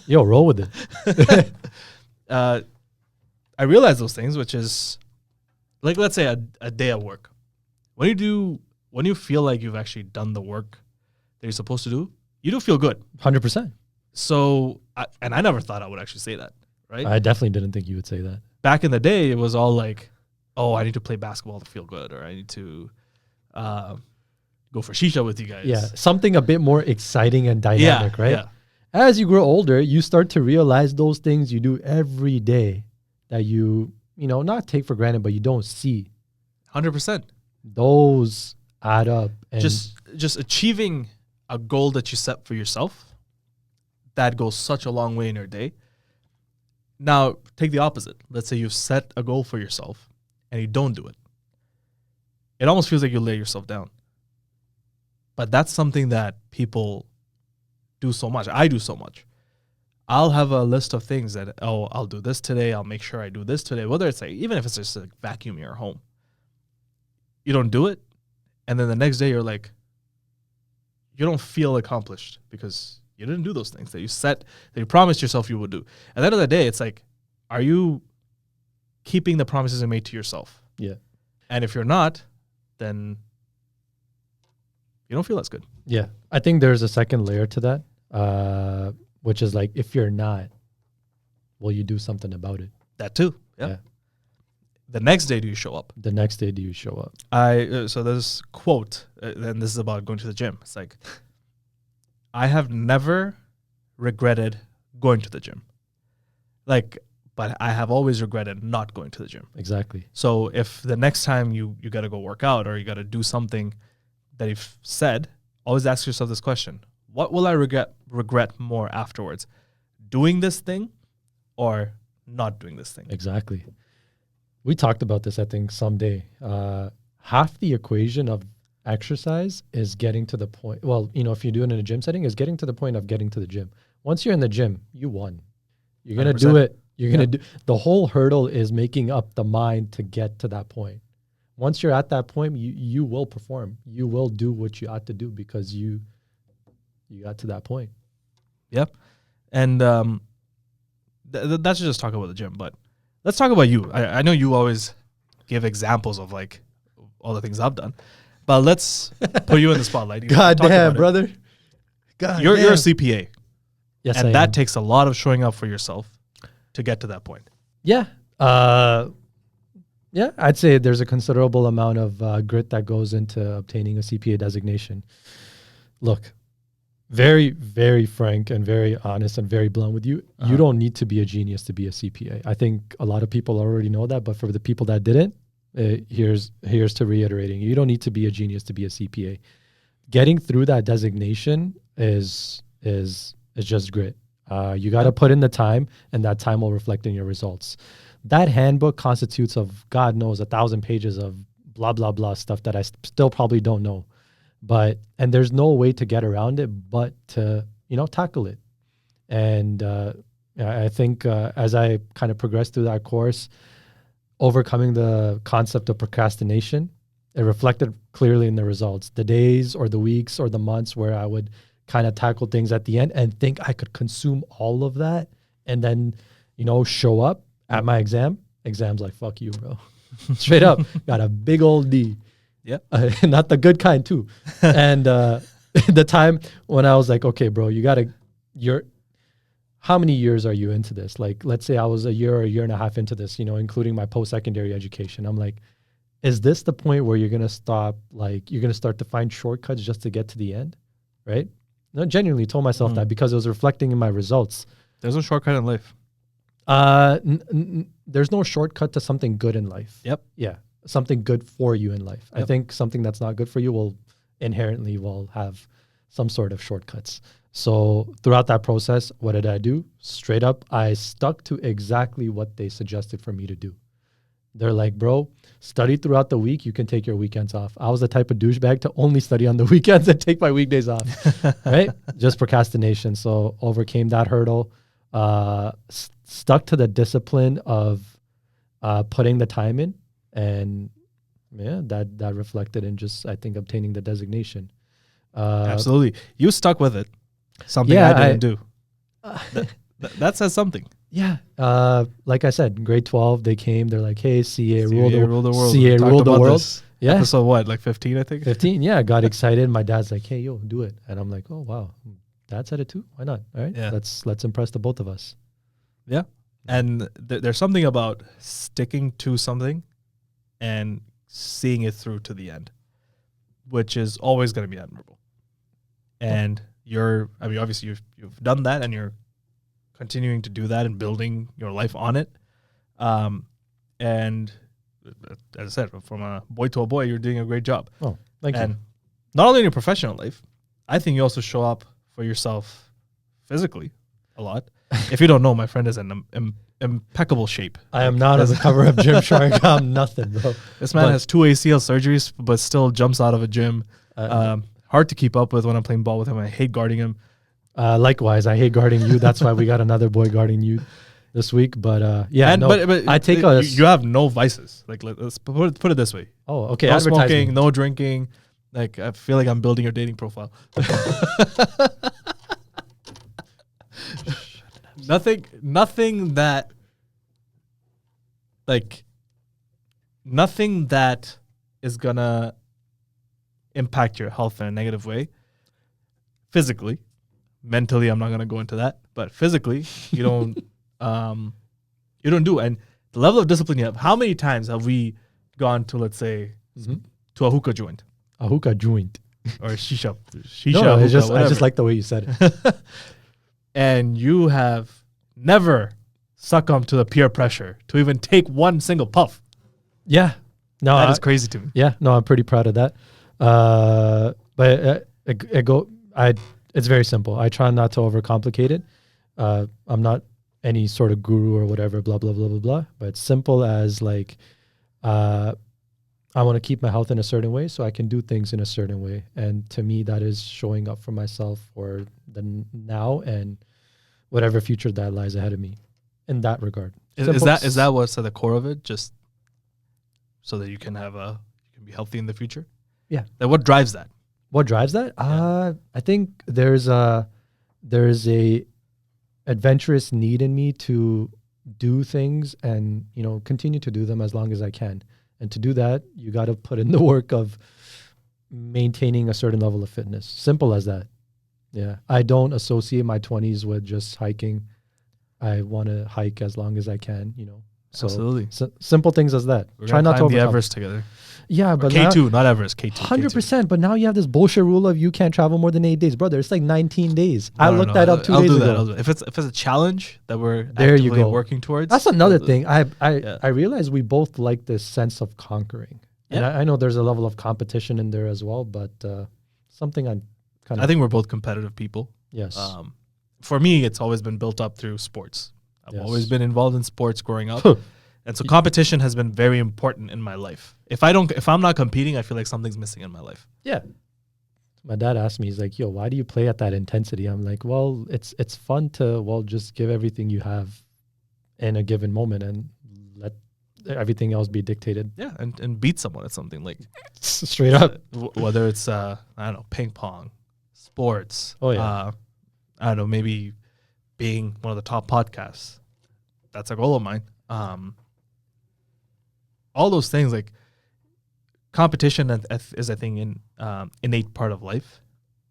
Speaker 2: Yo, roll with it.
Speaker 1: I realize those things, which is like, let's say a day at work. When you feel like you've actually done the work that you're supposed to do, you do feel good.
Speaker 2: 100%.
Speaker 1: So, I never thought I would actually say that, right?
Speaker 2: I definitely didn't think you would say that.
Speaker 1: Back in the day, it was all like, oh, I need to play basketball to feel good, or I need to go for shisha with you guys.
Speaker 2: Yeah, something a bit more exciting and dynamic, right?
Speaker 1: Yeah.
Speaker 2: As you grow older, you start to realize those things you do every day that you not take for granted, but you don't see.
Speaker 1: 100%.
Speaker 2: Those add up. And
Speaker 1: just achieving a goal that you set for yourself, that goes such a long way in your day. Now, take the opposite. Let's say you've set a goal for yourself and you don't do it. It almost feels like you lay yourself down. But that's something that people do so much. I do so much. I'll have a list of things that, I'll do this today. I'll make sure I do this today. Whether it's like, even if it's just like vacuuming your home. You don't do it. And then the next day you're like, you don't feel accomplished because you didn't do those things that you promised yourself you would do. At the end of the day, it's like, are you keeping the promises you made to yourself?
Speaker 2: Yeah.
Speaker 1: And if you're not, then you don't feel as good.
Speaker 2: Yeah. I think there's a second layer to that, which is like, if you're not, will you do something about it?
Speaker 1: That too. Yeah. The next day, do you show up?
Speaker 2: The next day, do you show up?
Speaker 1: So there's this quote, and this is about going to the gym. It's like, I have never regretted going to the gym. But I have always regretted not going to the gym.
Speaker 2: Exactly.
Speaker 1: So if the next time you got to go work out or you got to do something that you've said, always ask yourself this question. What will I regret more afterwards? Doing this thing or not doing this thing?
Speaker 2: Exactly. We talked about this, I think, someday. Half the equation of exercise is getting to the point. Well, if you do it in a gym setting, is getting to the point of getting to the gym. Once you're in the gym, you won. You're going to do it. You're going to do. The whole hurdle is making up the mind to get to that point. Once you're at that point, you will perform. You will do what you ought to do because you got to that point.
Speaker 1: Yep. And that's just talk about the gym, but let's talk about you. I know you always give examples of like all the things I've done, but let's put you in the spotlight.
Speaker 2: God damn, brother. God
Speaker 1: you're a CPA.
Speaker 2: Yes,
Speaker 1: and
Speaker 2: I
Speaker 1: that
Speaker 2: am.
Speaker 1: takes a lot of showing up for yourself to get to that point.
Speaker 2: Yeah. Yeah, I'd say there's a considerable amount of grit that goes into obtaining a CPA designation. Look, very, very frank and very honest and very blunt with you. You don't need to be a genius to be a CPA. I think a lot of people already know that, but for the people that didn't, here's to reiterating. You don't need to be a genius to be a CPA. Getting through that designation is just grit. You got to put in the time, and that time will reflect in your results. That handbook constitutes of, God knows, 1,000 pages of blah, blah, blah stuff that I still probably don't know. And there's no way to get around it but to, tackle it. And I think as I kind of progressed through that course, overcoming the concept of procrastination, it reflected clearly in the results. The days or the weeks or the months where I would kind of tackle things at the end and think I could consume all of that and then, show up at my exam's like, fuck you, bro. Straight up, got a big old D.
Speaker 1: Yep.
Speaker 2: Not the good kind too. And the time when I was like, okay, bro, how many years are you into this? Like, let's say I was a year or a year and a half into this, including my post-secondary education. I'm like, is this the point where you're going to stop, like, you're going to start to find shortcuts just to get to the end? Right? No, genuinely told myself that because it was reflecting in my results.
Speaker 1: There's no shortcut in life.
Speaker 2: There's no shortcut to something good in life.
Speaker 1: Yep.
Speaker 2: Yeah. Something good for you in life.
Speaker 1: Yep.
Speaker 2: I think something that's not good for you will inherently have some sort of shortcuts. So throughout that process, what did I do? Straight up, I stuck to exactly what they suggested for me to do. They're like, bro, study throughout the week. You can take your weekends off. I was the type of douchebag to only study on the weekends and take my weekdays off, right? Just procrastination. So overcame that hurdle, stuck to the discipline of putting the time in. And yeah, that reflected in just, I think, obtaining the designation.
Speaker 1: Absolutely. You stuck with it. Something I didn't do. That says something.
Speaker 2: Yeah. Like I said, grade 12, they came. They're like, hey, CA rule the world.
Speaker 1: CA
Speaker 2: rule the world. Yeah.
Speaker 1: Episode what, like 15, I think?
Speaker 2: 15, yeah. Got excited. My dad's like, hey, yo, do it. And I'm like, oh, wow. Dad said it too? Why not? All right.
Speaker 1: Yeah.
Speaker 2: Let's impress the both of us.
Speaker 1: Yeah. And there's something about sticking to something and seeing it through to the end, which is always going to be admirable. And obviously you've done that, and you're continuing to do that and building your life on it. And as I said, from a boy to a boy, you're doing a great job.
Speaker 2: Oh, thank you.
Speaker 1: And not only in your professional life, I think you also show up for yourself physically a lot. If you don't know, my friend is in impeccable shape.
Speaker 2: I am not on the cover of Gymshark. I'm nothing, bro.
Speaker 1: This man has 2 ACL surgeries, but still jumps out of a gym. Hard to keep up with when I'm playing ball with him. I hate guarding him.
Speaker 2: Likewise, I hate guarding you. That's why we got another boy guarding you this week. But yeah,
Speaker 1: but
Speaker 2: I take
Speaker 1: you have no vices. Like, let's put it this way.
Speaker 2: Oh, okay.
Speaker 1: No smoking, no drinking. Like, I feel like I'm building your dating profile. Nothing that is gonna impact your health in a negative way. Physically, mentally, I'm not gonna go into that, but physically, you don't do. And the level of discipline you have. How many times have we gone to, let's say, to a hookah joint?
Speaker 2: A hookah joint
Speaker 1: or shisha.
Speaker 2: No,
Speaker 1: Hookah,
Speaker 2: I just like the way you said it.
Speaker 1: And you have never succumbed to the peer pressure to even take one single puff.
Speaker 2: Yeah. No,
Speaker 1: that is crazy to me.
Speaker 2: Yeah. No, I'm pretty proud of that. But it's very simple. I try not to overcomplicate it. I'm not any sort of guru or whatever, blah, blah, blah, blah, blah. But it's simple as like, I want to keep my health in a certain way so I can do things in a certain way. And to me, that is showing up for myself for the now and whatever future that lies ahead of me in that regard.
Speaker 1: Is that what's at the core of it? Just so that you can be healthy in the future?
Speaker 2: Yeah.
Speaker 1: Like, what drives that?
Speaker 2: What drives that? Yeah. I think there's a adventurous need in me to do things and, continue to do them as long as I can. And to do that, you got to put in the work of maintaining a certain level of fitness. Simple as that. Yeah. I don't associate my 20s with just hiking. I want to hike as long as I can, So,
Speaker 1: absolutely.
Speaker 2: Simple things as that.
Speaker 1: Try not to climb the Everest together.
Speaker 2: Yeah, but
Speaker 1: K2, not Everest, K2.
Speaker 2: 100%. But now you have this bullshit rule of you can't travel more than 8 days. Brother, it's like 19 days. I looked that up 2 days ago.
Speaker 1: I'll do that. If it's a challenge that we're actively working towards.
Speaker 2: That's another thing. I realize we both like this sense of conquering. Yeah. And I know there's a level of competition in there as well, but something I
Speaker 1: think we're both competitive people.
Speaker 2: Yes.
Speaker 1: For me, it's always been built up through sports. I've always been involved in sports growing up. And so competition has been very important in my life. If I'm not competing, I feel like something's missing in my life.
Speaker 2: Yeah. My dad asked me, he's like, yo, why do you play at that intensity? I'm like, well, it's fun to, just give everything you have in a given moment and let everything else be dictated.
Speaker 1: Yeah, and beat someone at something, like
Speaker 2: straight up.
Speaker 1: Whether it's I don't know, ping pong, sports.
Speaker 2: Oh yeah.
Speaker 1: I don't know, maybe being one of the top podcasts. That's a goal of mine. All those things, like competition is, I think, innate part of life.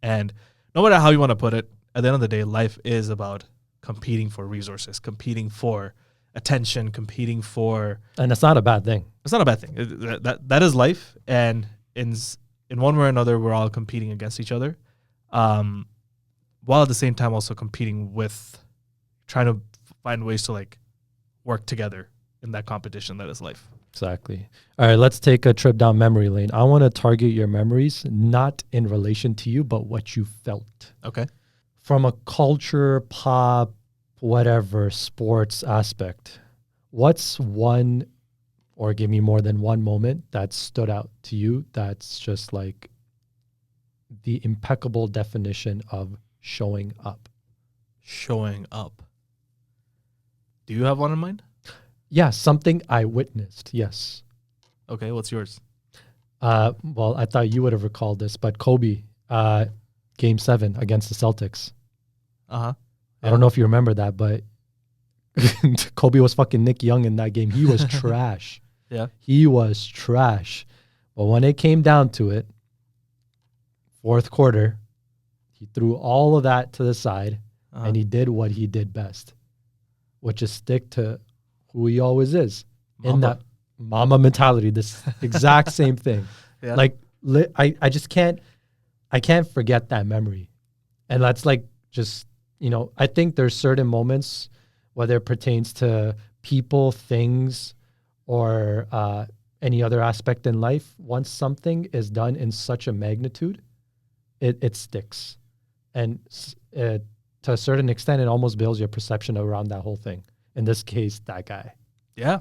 Speaker 1: And no matter how you want to put it, at the end of the day, life is about competing for resources, competing for attention, competing for.
Speaker 2: And it's not a bad thing.
Speaker 1: It's not a bad thing. That is life, and in one way or another, we're all competing against each other, while at the same time also competing with, trying to find ways to like work together in that competition that is life.
Speaker 2: Exactly. All right, let's take a trip down memory lane. I want to target your memories, not in relation to you, but what you felt.
Speaker 1: Okay.
Speaker 2: From a culture, pop, whatever, sports aspect, what's one, or give me more than one moment that stood out to you that's just like the impeccable definition of showing up?
Speaker 1: Showing up. Do you have one in mind?
Speaker 2: Yeah, something I witnessed, yes.
Speaker 1: Okay, what's yours?
Speaker 2: Well, I thought you would have recalled this, but Kobe, Game 7 against the Celtics.
Speaker 1: Uh-huh.
Speaker 2: I don't know if you remember that, but Kobe was fucking Nick Young in that game. He was trash.
Speaker 1: Yeah.
Speaker 2: He was trash. But when it came down to it, fourth quarter, he threw all of that to the side, and he did what he did best, which is stick to who he always is.
Speaker 1: Mamba.
Speaker 2: In that Mamba mentality, this exact same thing.
Speaker 1: Yeah.
Speaker 2: Like, I just can't forget that memory. And that's like, just, you know, I think there's certain moments, whether it pertains to people, things, or any other aspect in life, once something is done in such a magnitude, it sticks. And to a certain extent, it almost builds your perception around that whole thing. In this case, that guy.
Speaker 1: Yeah.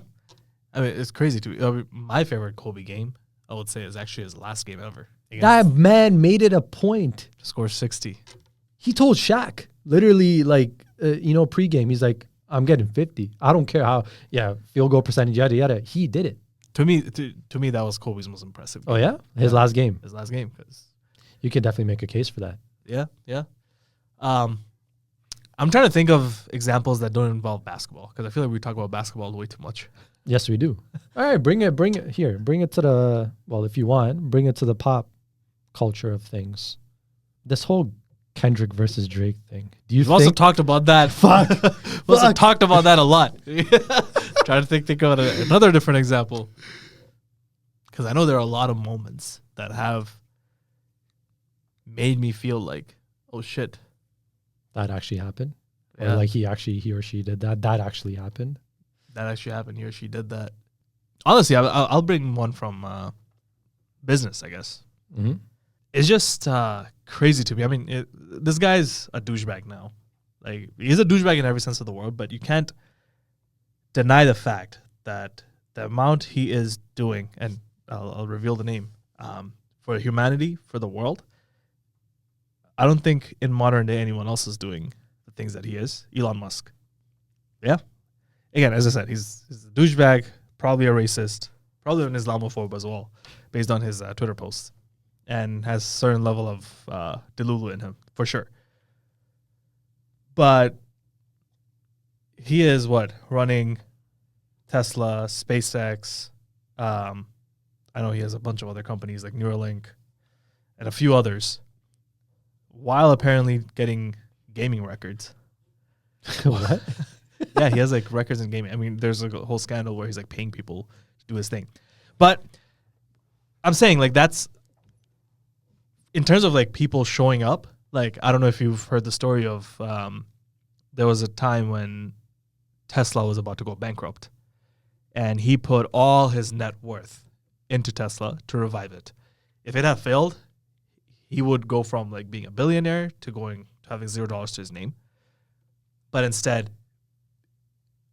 Speaker 1: I mean, it's crazy too. My favorite Kobe game, I would say, is actually his last game ever.
Speaker 2: That man made it a point.
Speaker 1: Score 60.
Speaker 2: He told Shaq, literally, like, pregame, he's like, I'm getting 50. I don't care how, field goal percentage, yada, yada. He did it.
Speaker 1: To me, that was Kobe's most impressive game.
Speaker 2: Oh, yeah? His last game.
Speaker 1: His last game.
Speaker 2: You can definitely make a case for that.
Speaker 1: Yeah, yeah. I'm trying to think of examples that don't involve basketball, because I feel like we talk about basketball way too much.
Speaker 2: Yes, we do. All right, bring it here. Bring it to the, well, if you want, bring it to the pop culture of things. This whole Kendrick versus Drake thing. Do you
Speaker 1: We've also talked about that.
Speaker 2: Fuck.
Speaker 1: We've also talked about that a lot. Trying to think of another different example. Because I know there are a lot of moments that have made me feel like, oh shit.
Speaker 2: That actually happened?
Speaker 1: Yeah.
Speaker 2: Or like he or she did that? That actually happened?
Speaker 1: That actually happened. He or she did that. Honestly, I'll bring one from business, I guess.
Speaker 2: Mm-hmm.
Speaker 1: It's just crazy to me. I mean, this guy's a douchebag now. Like, he's a douchebag in every sense of the word, but you can't deny the fact that the amount he is doing, and I'll reveal the name, for humanity, for the world, I don't think in modern day anyone else is doing the things that he is. Elon Musk. Yeah. Again, as I said, he's a douchebag, probably a racist, probably an Islamophobe as well, based on his Twitter posts, and has a certain level of delulu in him, for sure. But he is running Tesla, SpaceX. I know he has a bunch of other companies like Neuralink and a few others, while apparently getting gaming records.
Speaker 2: What?
Speaker 1: Yeah, he has like records in gaming. I mean, there's like a whole scandal where he's like paying people to do his thing. But I'm saying, like, that's in terms of like people showing up. Like, I don't know if you've heard the story of there was a time when Tesla was about to go bankrupt, and he put all his net worth into Tesla to revive it. If it had failed, he would go from like being a billionaire to having $0 to his name. But instead,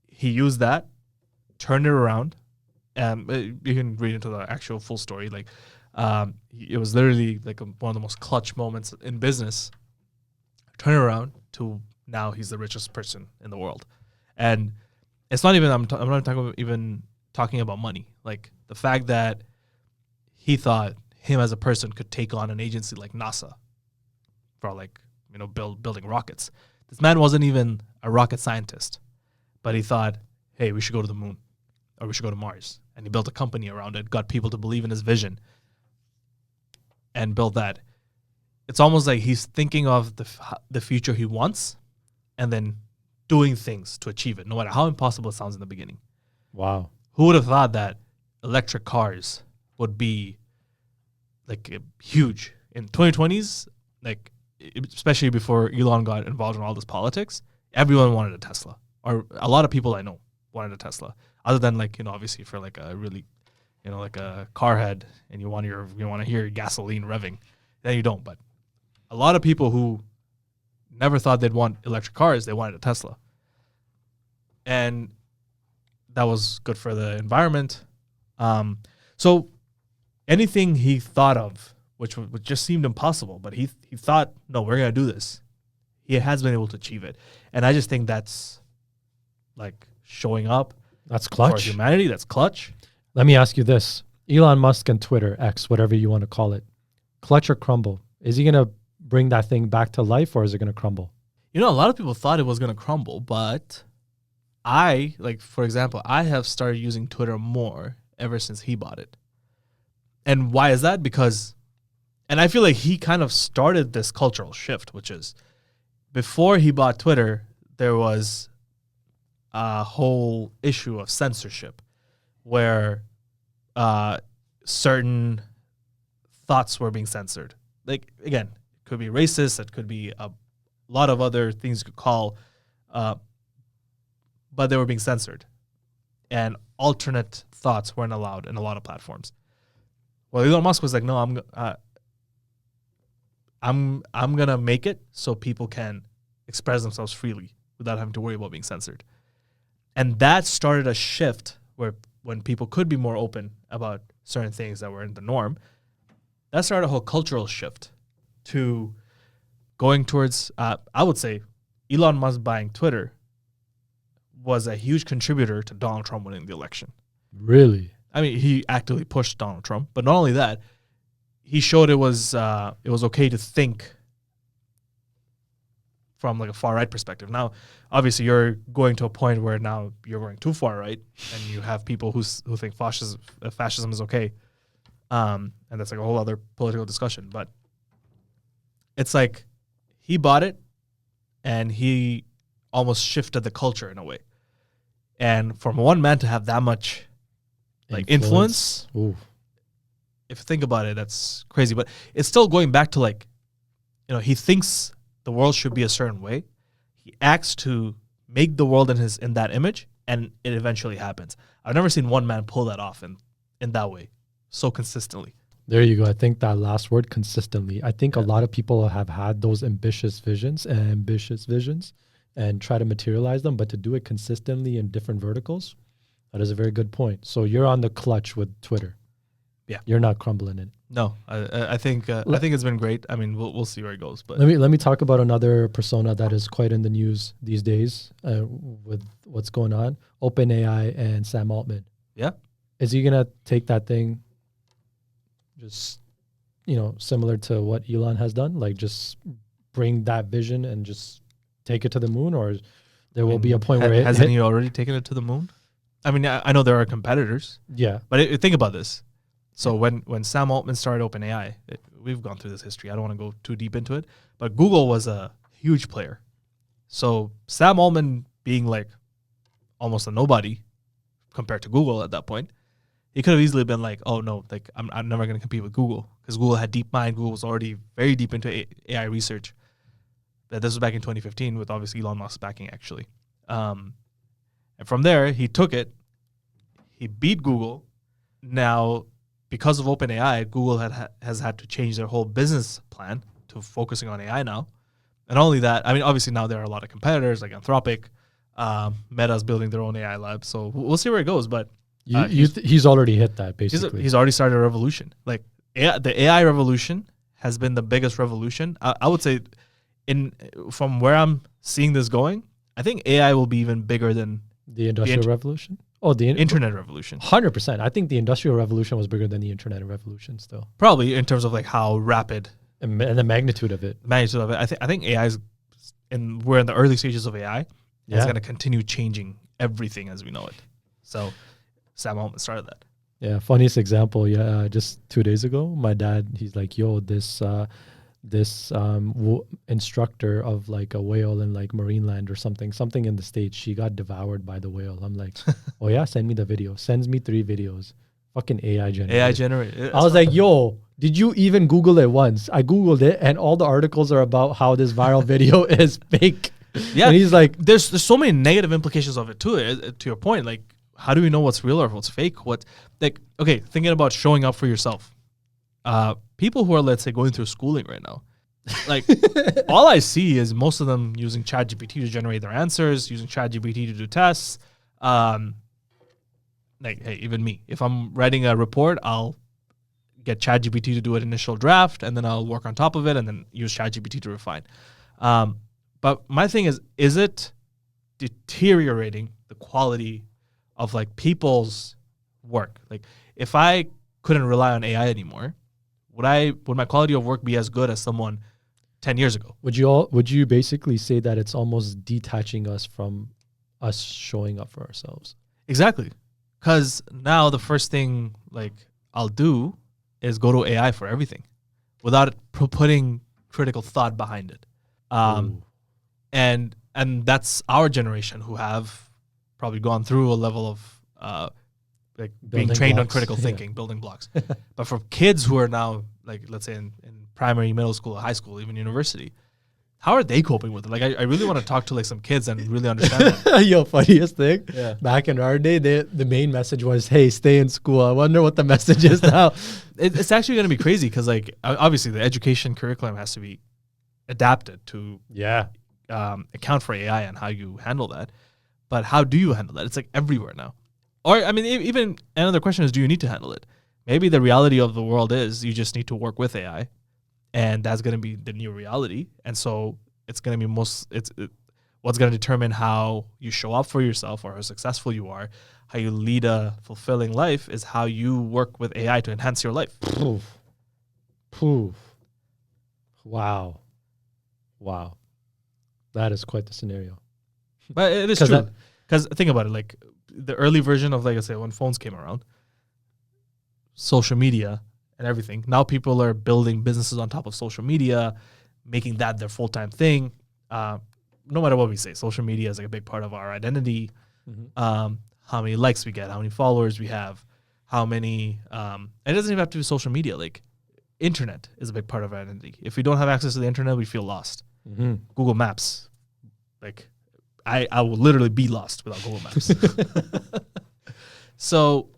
Speaker 1: he used that, turned it around, and you can read into the actual full story. Like, it was literally like one of the most clutch moments in business. Turn it around to now he's the richest person in the world, and it's not even. I'm not talking about money. Like, the fact that he thought him as a person could take on an agency like NASA for building rockets. This man wasn't even a rocket scientist, but he thought, hey, we should go to the moon, or we should go to Mars. And he built a company around it, got people to believe in his vision, and built that. It's almost like he's thinking of the future he wants, and then doing things to achieve it, no matter how impossible it sounds in the beginning.
Speaker 2: Wow.
Speaker 1: Who would have thought that electric cars would be like huge in 2020s? Like, especially before Elon got involved in all this politics, everyone wanted a Tesla, or a lot of people I know wanted a Tesla. Other than like, obviously for like a really, like a car head, and you want to hear gasoline revving, then you don't. But a lot of people who never thought they'd want electric cars, they wanted a Tesla, and that was good for the environment. So anything he thought of, which just seemed impossible, but he thought, no, we're going to do this. He has been able to achieve it. And I just think that's like showing up.
Speaker 2: That's clutch.
Speaker 1: For humanity, that's clutch.
Speaker 2: Let me ask you this. Elon Musk and Twitter, X, whatever you want to call it, clutch or crumble? Is he going to bring that thing back to life, or is it going to crumble?
Speaker 1: A lot of people thought it was going to crumble, but for example, I have started using Twitter more ever since he bought it. And why is that? And I feel like he kind of started this cultural shift, which is before he bought Twitter, there was a whole issue of censorship where certain thoughts were being censored. Like, again, it could be racist, it could be a lot of other things you could call, but they were being censored. And alternate thoughts weren't allowed in a lot of platforms. Well, Elon Musk was like, no, I'm gonna make it so people can express themselves freely without having to worry about being censored. And that started a shift where when people could be more open about certain things that were in the norm, that started a whole cultural shift to going towards, I would say, Elon Musk buying Twitter was a huge contributor to Donald Trump winning the election.
Speaker 2: Really?
Speaker 1: I mean, he actively pushed Donald Trump, but not only that, he showed it was okay to think from like a far right perspective. Now, obviously, you're going to a point where now you're going too far right, and you have people who think fascism is okay, and that's like a whole other political discussion. But it's like he bought it, and he almost shifted the culture in a way. And from one man to have that much like influence.
Speaker 2: Ooh.
Speaker 1: If you think about it, that's crazy. But it's still going back to like, he thinks the world should be a certain way. He acts to make the world in that image, and it eventually happens. I've never seen one man pull that off in that way so consistently.
Speaker 2: There you go. I think that last word, consistently. I think a lot of people have had those ambitious visions and try to materialize them, but to do it consistently in different verticals, that is a very good point. So you're on the clutch with Twitter.
Speaker 1: Yeah,
Speaker 2: you're not crumbling it.
Speaker 1: No, I think it's been great. I mean, we'll see where it goes. But
Speaker 2: let me talk about another persona that is quite in the news these days with what's going on. OpenAI and Sam Altman.
Speaker 1: Yeah,
Speaker 2: is he gonna take that thing, just similar to what Elon has done, like just bring that vision and just take it to the moon, or there will be a point where
Speaker 1: hasn't he already taken it to the moon? I mean, I know there are competitors.
Speaker 2: Yeah,
Speaker 1: but think about this. So when Sam Altman started OpenAI, we've gone through this history. I don't want to go too deep into it, but Google was a huge player. So Sam Altman being like almost a nobody compared to Google at that point, he could have easily been like, oh no, like I'm never going to compete with Google, because Google had DeepMind. Google was already very deep into AI research. This was back in 2015 with obviously Elon Musk backing actually. And from there, he took it. He beat Google. Now, because of OpenAI, Google has had to change their whole business plan to focusing on AI now. And not only that, I mean, obviously now there are a lot of competitors like Anthropic. Meta's building their own AI lab. So we'll see where it goes. But
Speaker 2: he's already hit that, basically.
Speaker 1: He's already started a revolution. Like the AI revolution has been the biggest revolution. I would say from where I'm seeing this going, I think AI will be even bigger than
Speaker 2: the Industrial Revolution. Oh, the
Speaker 1: Internet revolution.
Speaker 2: 100%. I think the Industrial Revolution was bigger than the Internet revolution still.
Speaker 1: Probably in terms of like how rapid
Speaker 2: and the magnitude of it.
Speaker 1: I think AI is, and we're in the early stages of AI. Yeah. It's going to continue changing everything as we know it. So Sam Altman started that.
Speaker 2: Yeah, funniest example. Yeah, just 2 days ago, my dad, he's like, "Yo, this instructor of like a whale in like Marineland or something in the States. She got devoured by the whale. I'm like, oh yeah, send me the video. Sends me 3 videos. Fucking AI generated.
Speaker 1: AI generated.
Speaker 2: I was like, yo, did you even Google it once? I Googled it and all the articles are about how this viral video is fake.
Speaker 1: Yeah.
Speaker 2: And he's like,
Speaker 1: there's so many negative implications of it too. To your point, like, how do we know what's real or what's fake? Okay, thinking about showing up for yourself. People who are, let's say, going through schooling right now, like, all I see is most of them using ChatGPT to generate their answers, using ChatGPT to do tests. Like, hey, even me, if I'm writing a report, I'll get ChatGPT to do an initial draft, and then I'll work on top of it, and then use ChatGPT to refine. But my thing is it deteriorating the quality of like people's work? Like, if I couldn't rely on AI anymore, would my quality of work be as good as someone 10 years ago?
Speaker 2: would you basically say that it's almost detaching us from us showing up for ourselves?
Speaker 1: Exactly. Because now the first thing like I'll do is go to AI for everything without putting critical thought behind it. And that's our generation who have probably gone through a level of like being trained on critical thinking, building blocks. But for kids who are now, like, let's say in primary, middle school, high school, even university, how are they coping with it? Like, I really want to talk to like some kids and really understand that.
Speaker 2: Yo, funniest thing.
Speaker 1: Yeah.
Speaker 2: Back in our day, the main message was, hey, stay in school. I wonder what the message is now.
Speaker 1: It's actually going to be crazy because, like, obviously the education curriculum has to be adapted to account for AI and how you handle that. But how do you handle that? It's like everywhere now. Or, I mean, even another question is, do you need to handle it? Maybe the reality of the world is you just need to work with AI, and that's going to be the new reality. And so it's going to be what's going to determine how you show up for yourself or how successful you are, how you lead a fulfilling life, is how you work with AI to enhance your life.
Speaker 2: Poof. Wow. That is quite the scenario.
Speaker 1: But it is true. Because think about it, like the early version of, like I say, when phones came around, social media and everything. Now people are building businesses on top of social media, making that their full-time thing. No matter what we say, social media is like a big part of our identity. Mm-hmm. How many likes we get, how many followers we have, how many. And it doesn't even have to be social media. Like, internet is a big part of our identity. If we don't have access to the internet, we feel lost. Mm-hmm. Google Maps, like, I will literally be lost without Google Maps. So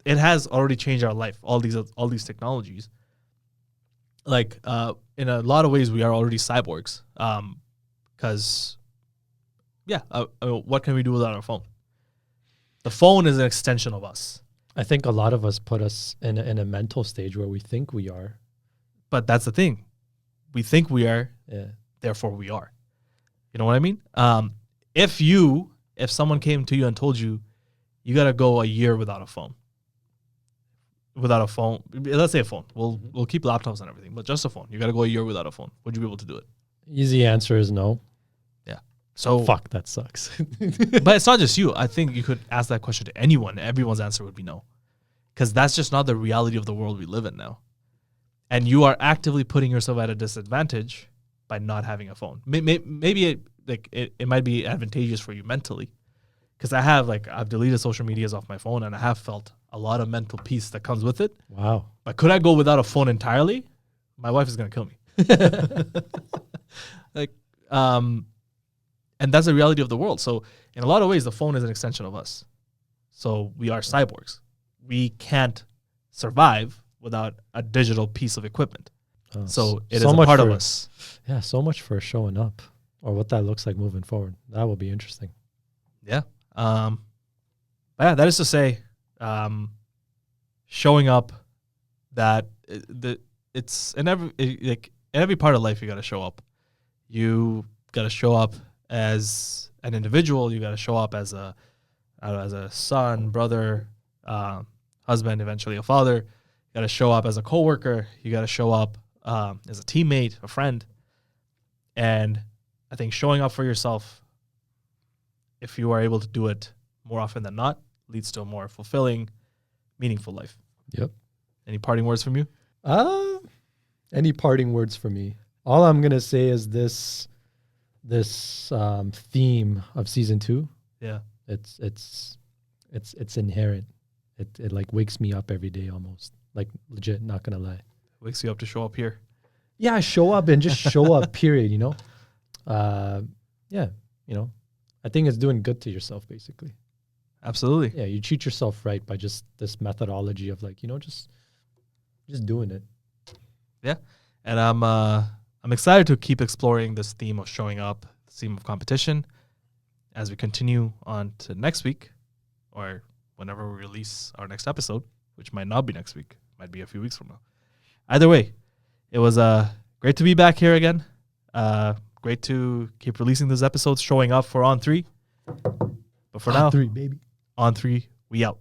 Speaker 1: it has already changed our life. All these technologies, like, in a lot of ways, we are already cyborgs. Because, what can we do without our phone? The phone is an extension of us.
Speaker 2: I think a lot of us put us in a mental stage where we think we are.
Speaker 1: But that's the thing. We think we are, therefore we are. You know what I mean? If someone came to you and told you, you got to go a year without a phone. Let's say a phone. We'll keep laptops and everything, but just a phone. You got to go a year without a phone. Would you be able to do it?
Speaker 2: Easy answer is no.
Speaker 1: Yeah. So
Speaker 2: fuck, that sucks.
Speaker 1: But it's not just you. I think you could ask that question to anyone. Everyone's answer would be no. Because that's just not the reality of the world we live in now. And you are actively putting yourself at a disadvantage by not having a phone. Maybe it might be advantageous for you mentally. Because I've deleted social medias off my phone, and I have felt a lot of mental peace that comes with it.
Speaker 2: Wow.
Speaker 1: But could I go without a phone entirely? My wife is going to kill me. And that's the reality of the world. So in a lot of ways, the phone is an extension of us. So we are cyborgs. We can't survive without a digital piece of equipment. So it is a part of us.
Speaker 2: Yeah, so much for showing up, or what that looks like moving forward. That will be interesting.
Speaker 1: Yeah. But yeah, that is to say, showing up, that it's in every part of life you got to show up. You got to show up as an individual. You got to show up as a son, brother, husband, eventually a father. You got to show up as a coworker. You got to show up as a teammate, a friend. And I think showing up for yourself, if you are able to do it more often than not, leads to a more fulfilling, meaningful life.
Speaker 2: Yep.
Speaker 1: Any parting words from you?
Speaker 2: Any parting words for me? All I'm gonna say is this theme of season 2.
Speaker 1: Yeah.
Speaker 2: It's inherent. It like wakes me up every day almost. Like legit, not gonna lie.
Speaker 1: Wakes you up to show up here.
Speaker 2: Yeah, show up and just show up. Period. Yeah. I think it's doing good to yourself basically.
Speaker 1: Absolutely.
Speaker 2: Yeah, you treat yourself right by just this methodology of like just doing it.
Speaker 1: Yeah. And I'm excited to keep exploring this theme of showing up, the theme of competition, as we continue on to next week, or whenever we release our next episode, which might not be next week, might be a few weeks from now. Either way, it was great to be back here again. Great to keep releasing these episodes, showing up for On 3. But for now,
Speaker 2: On 3, baby.
Speaker 1: On 3, we out.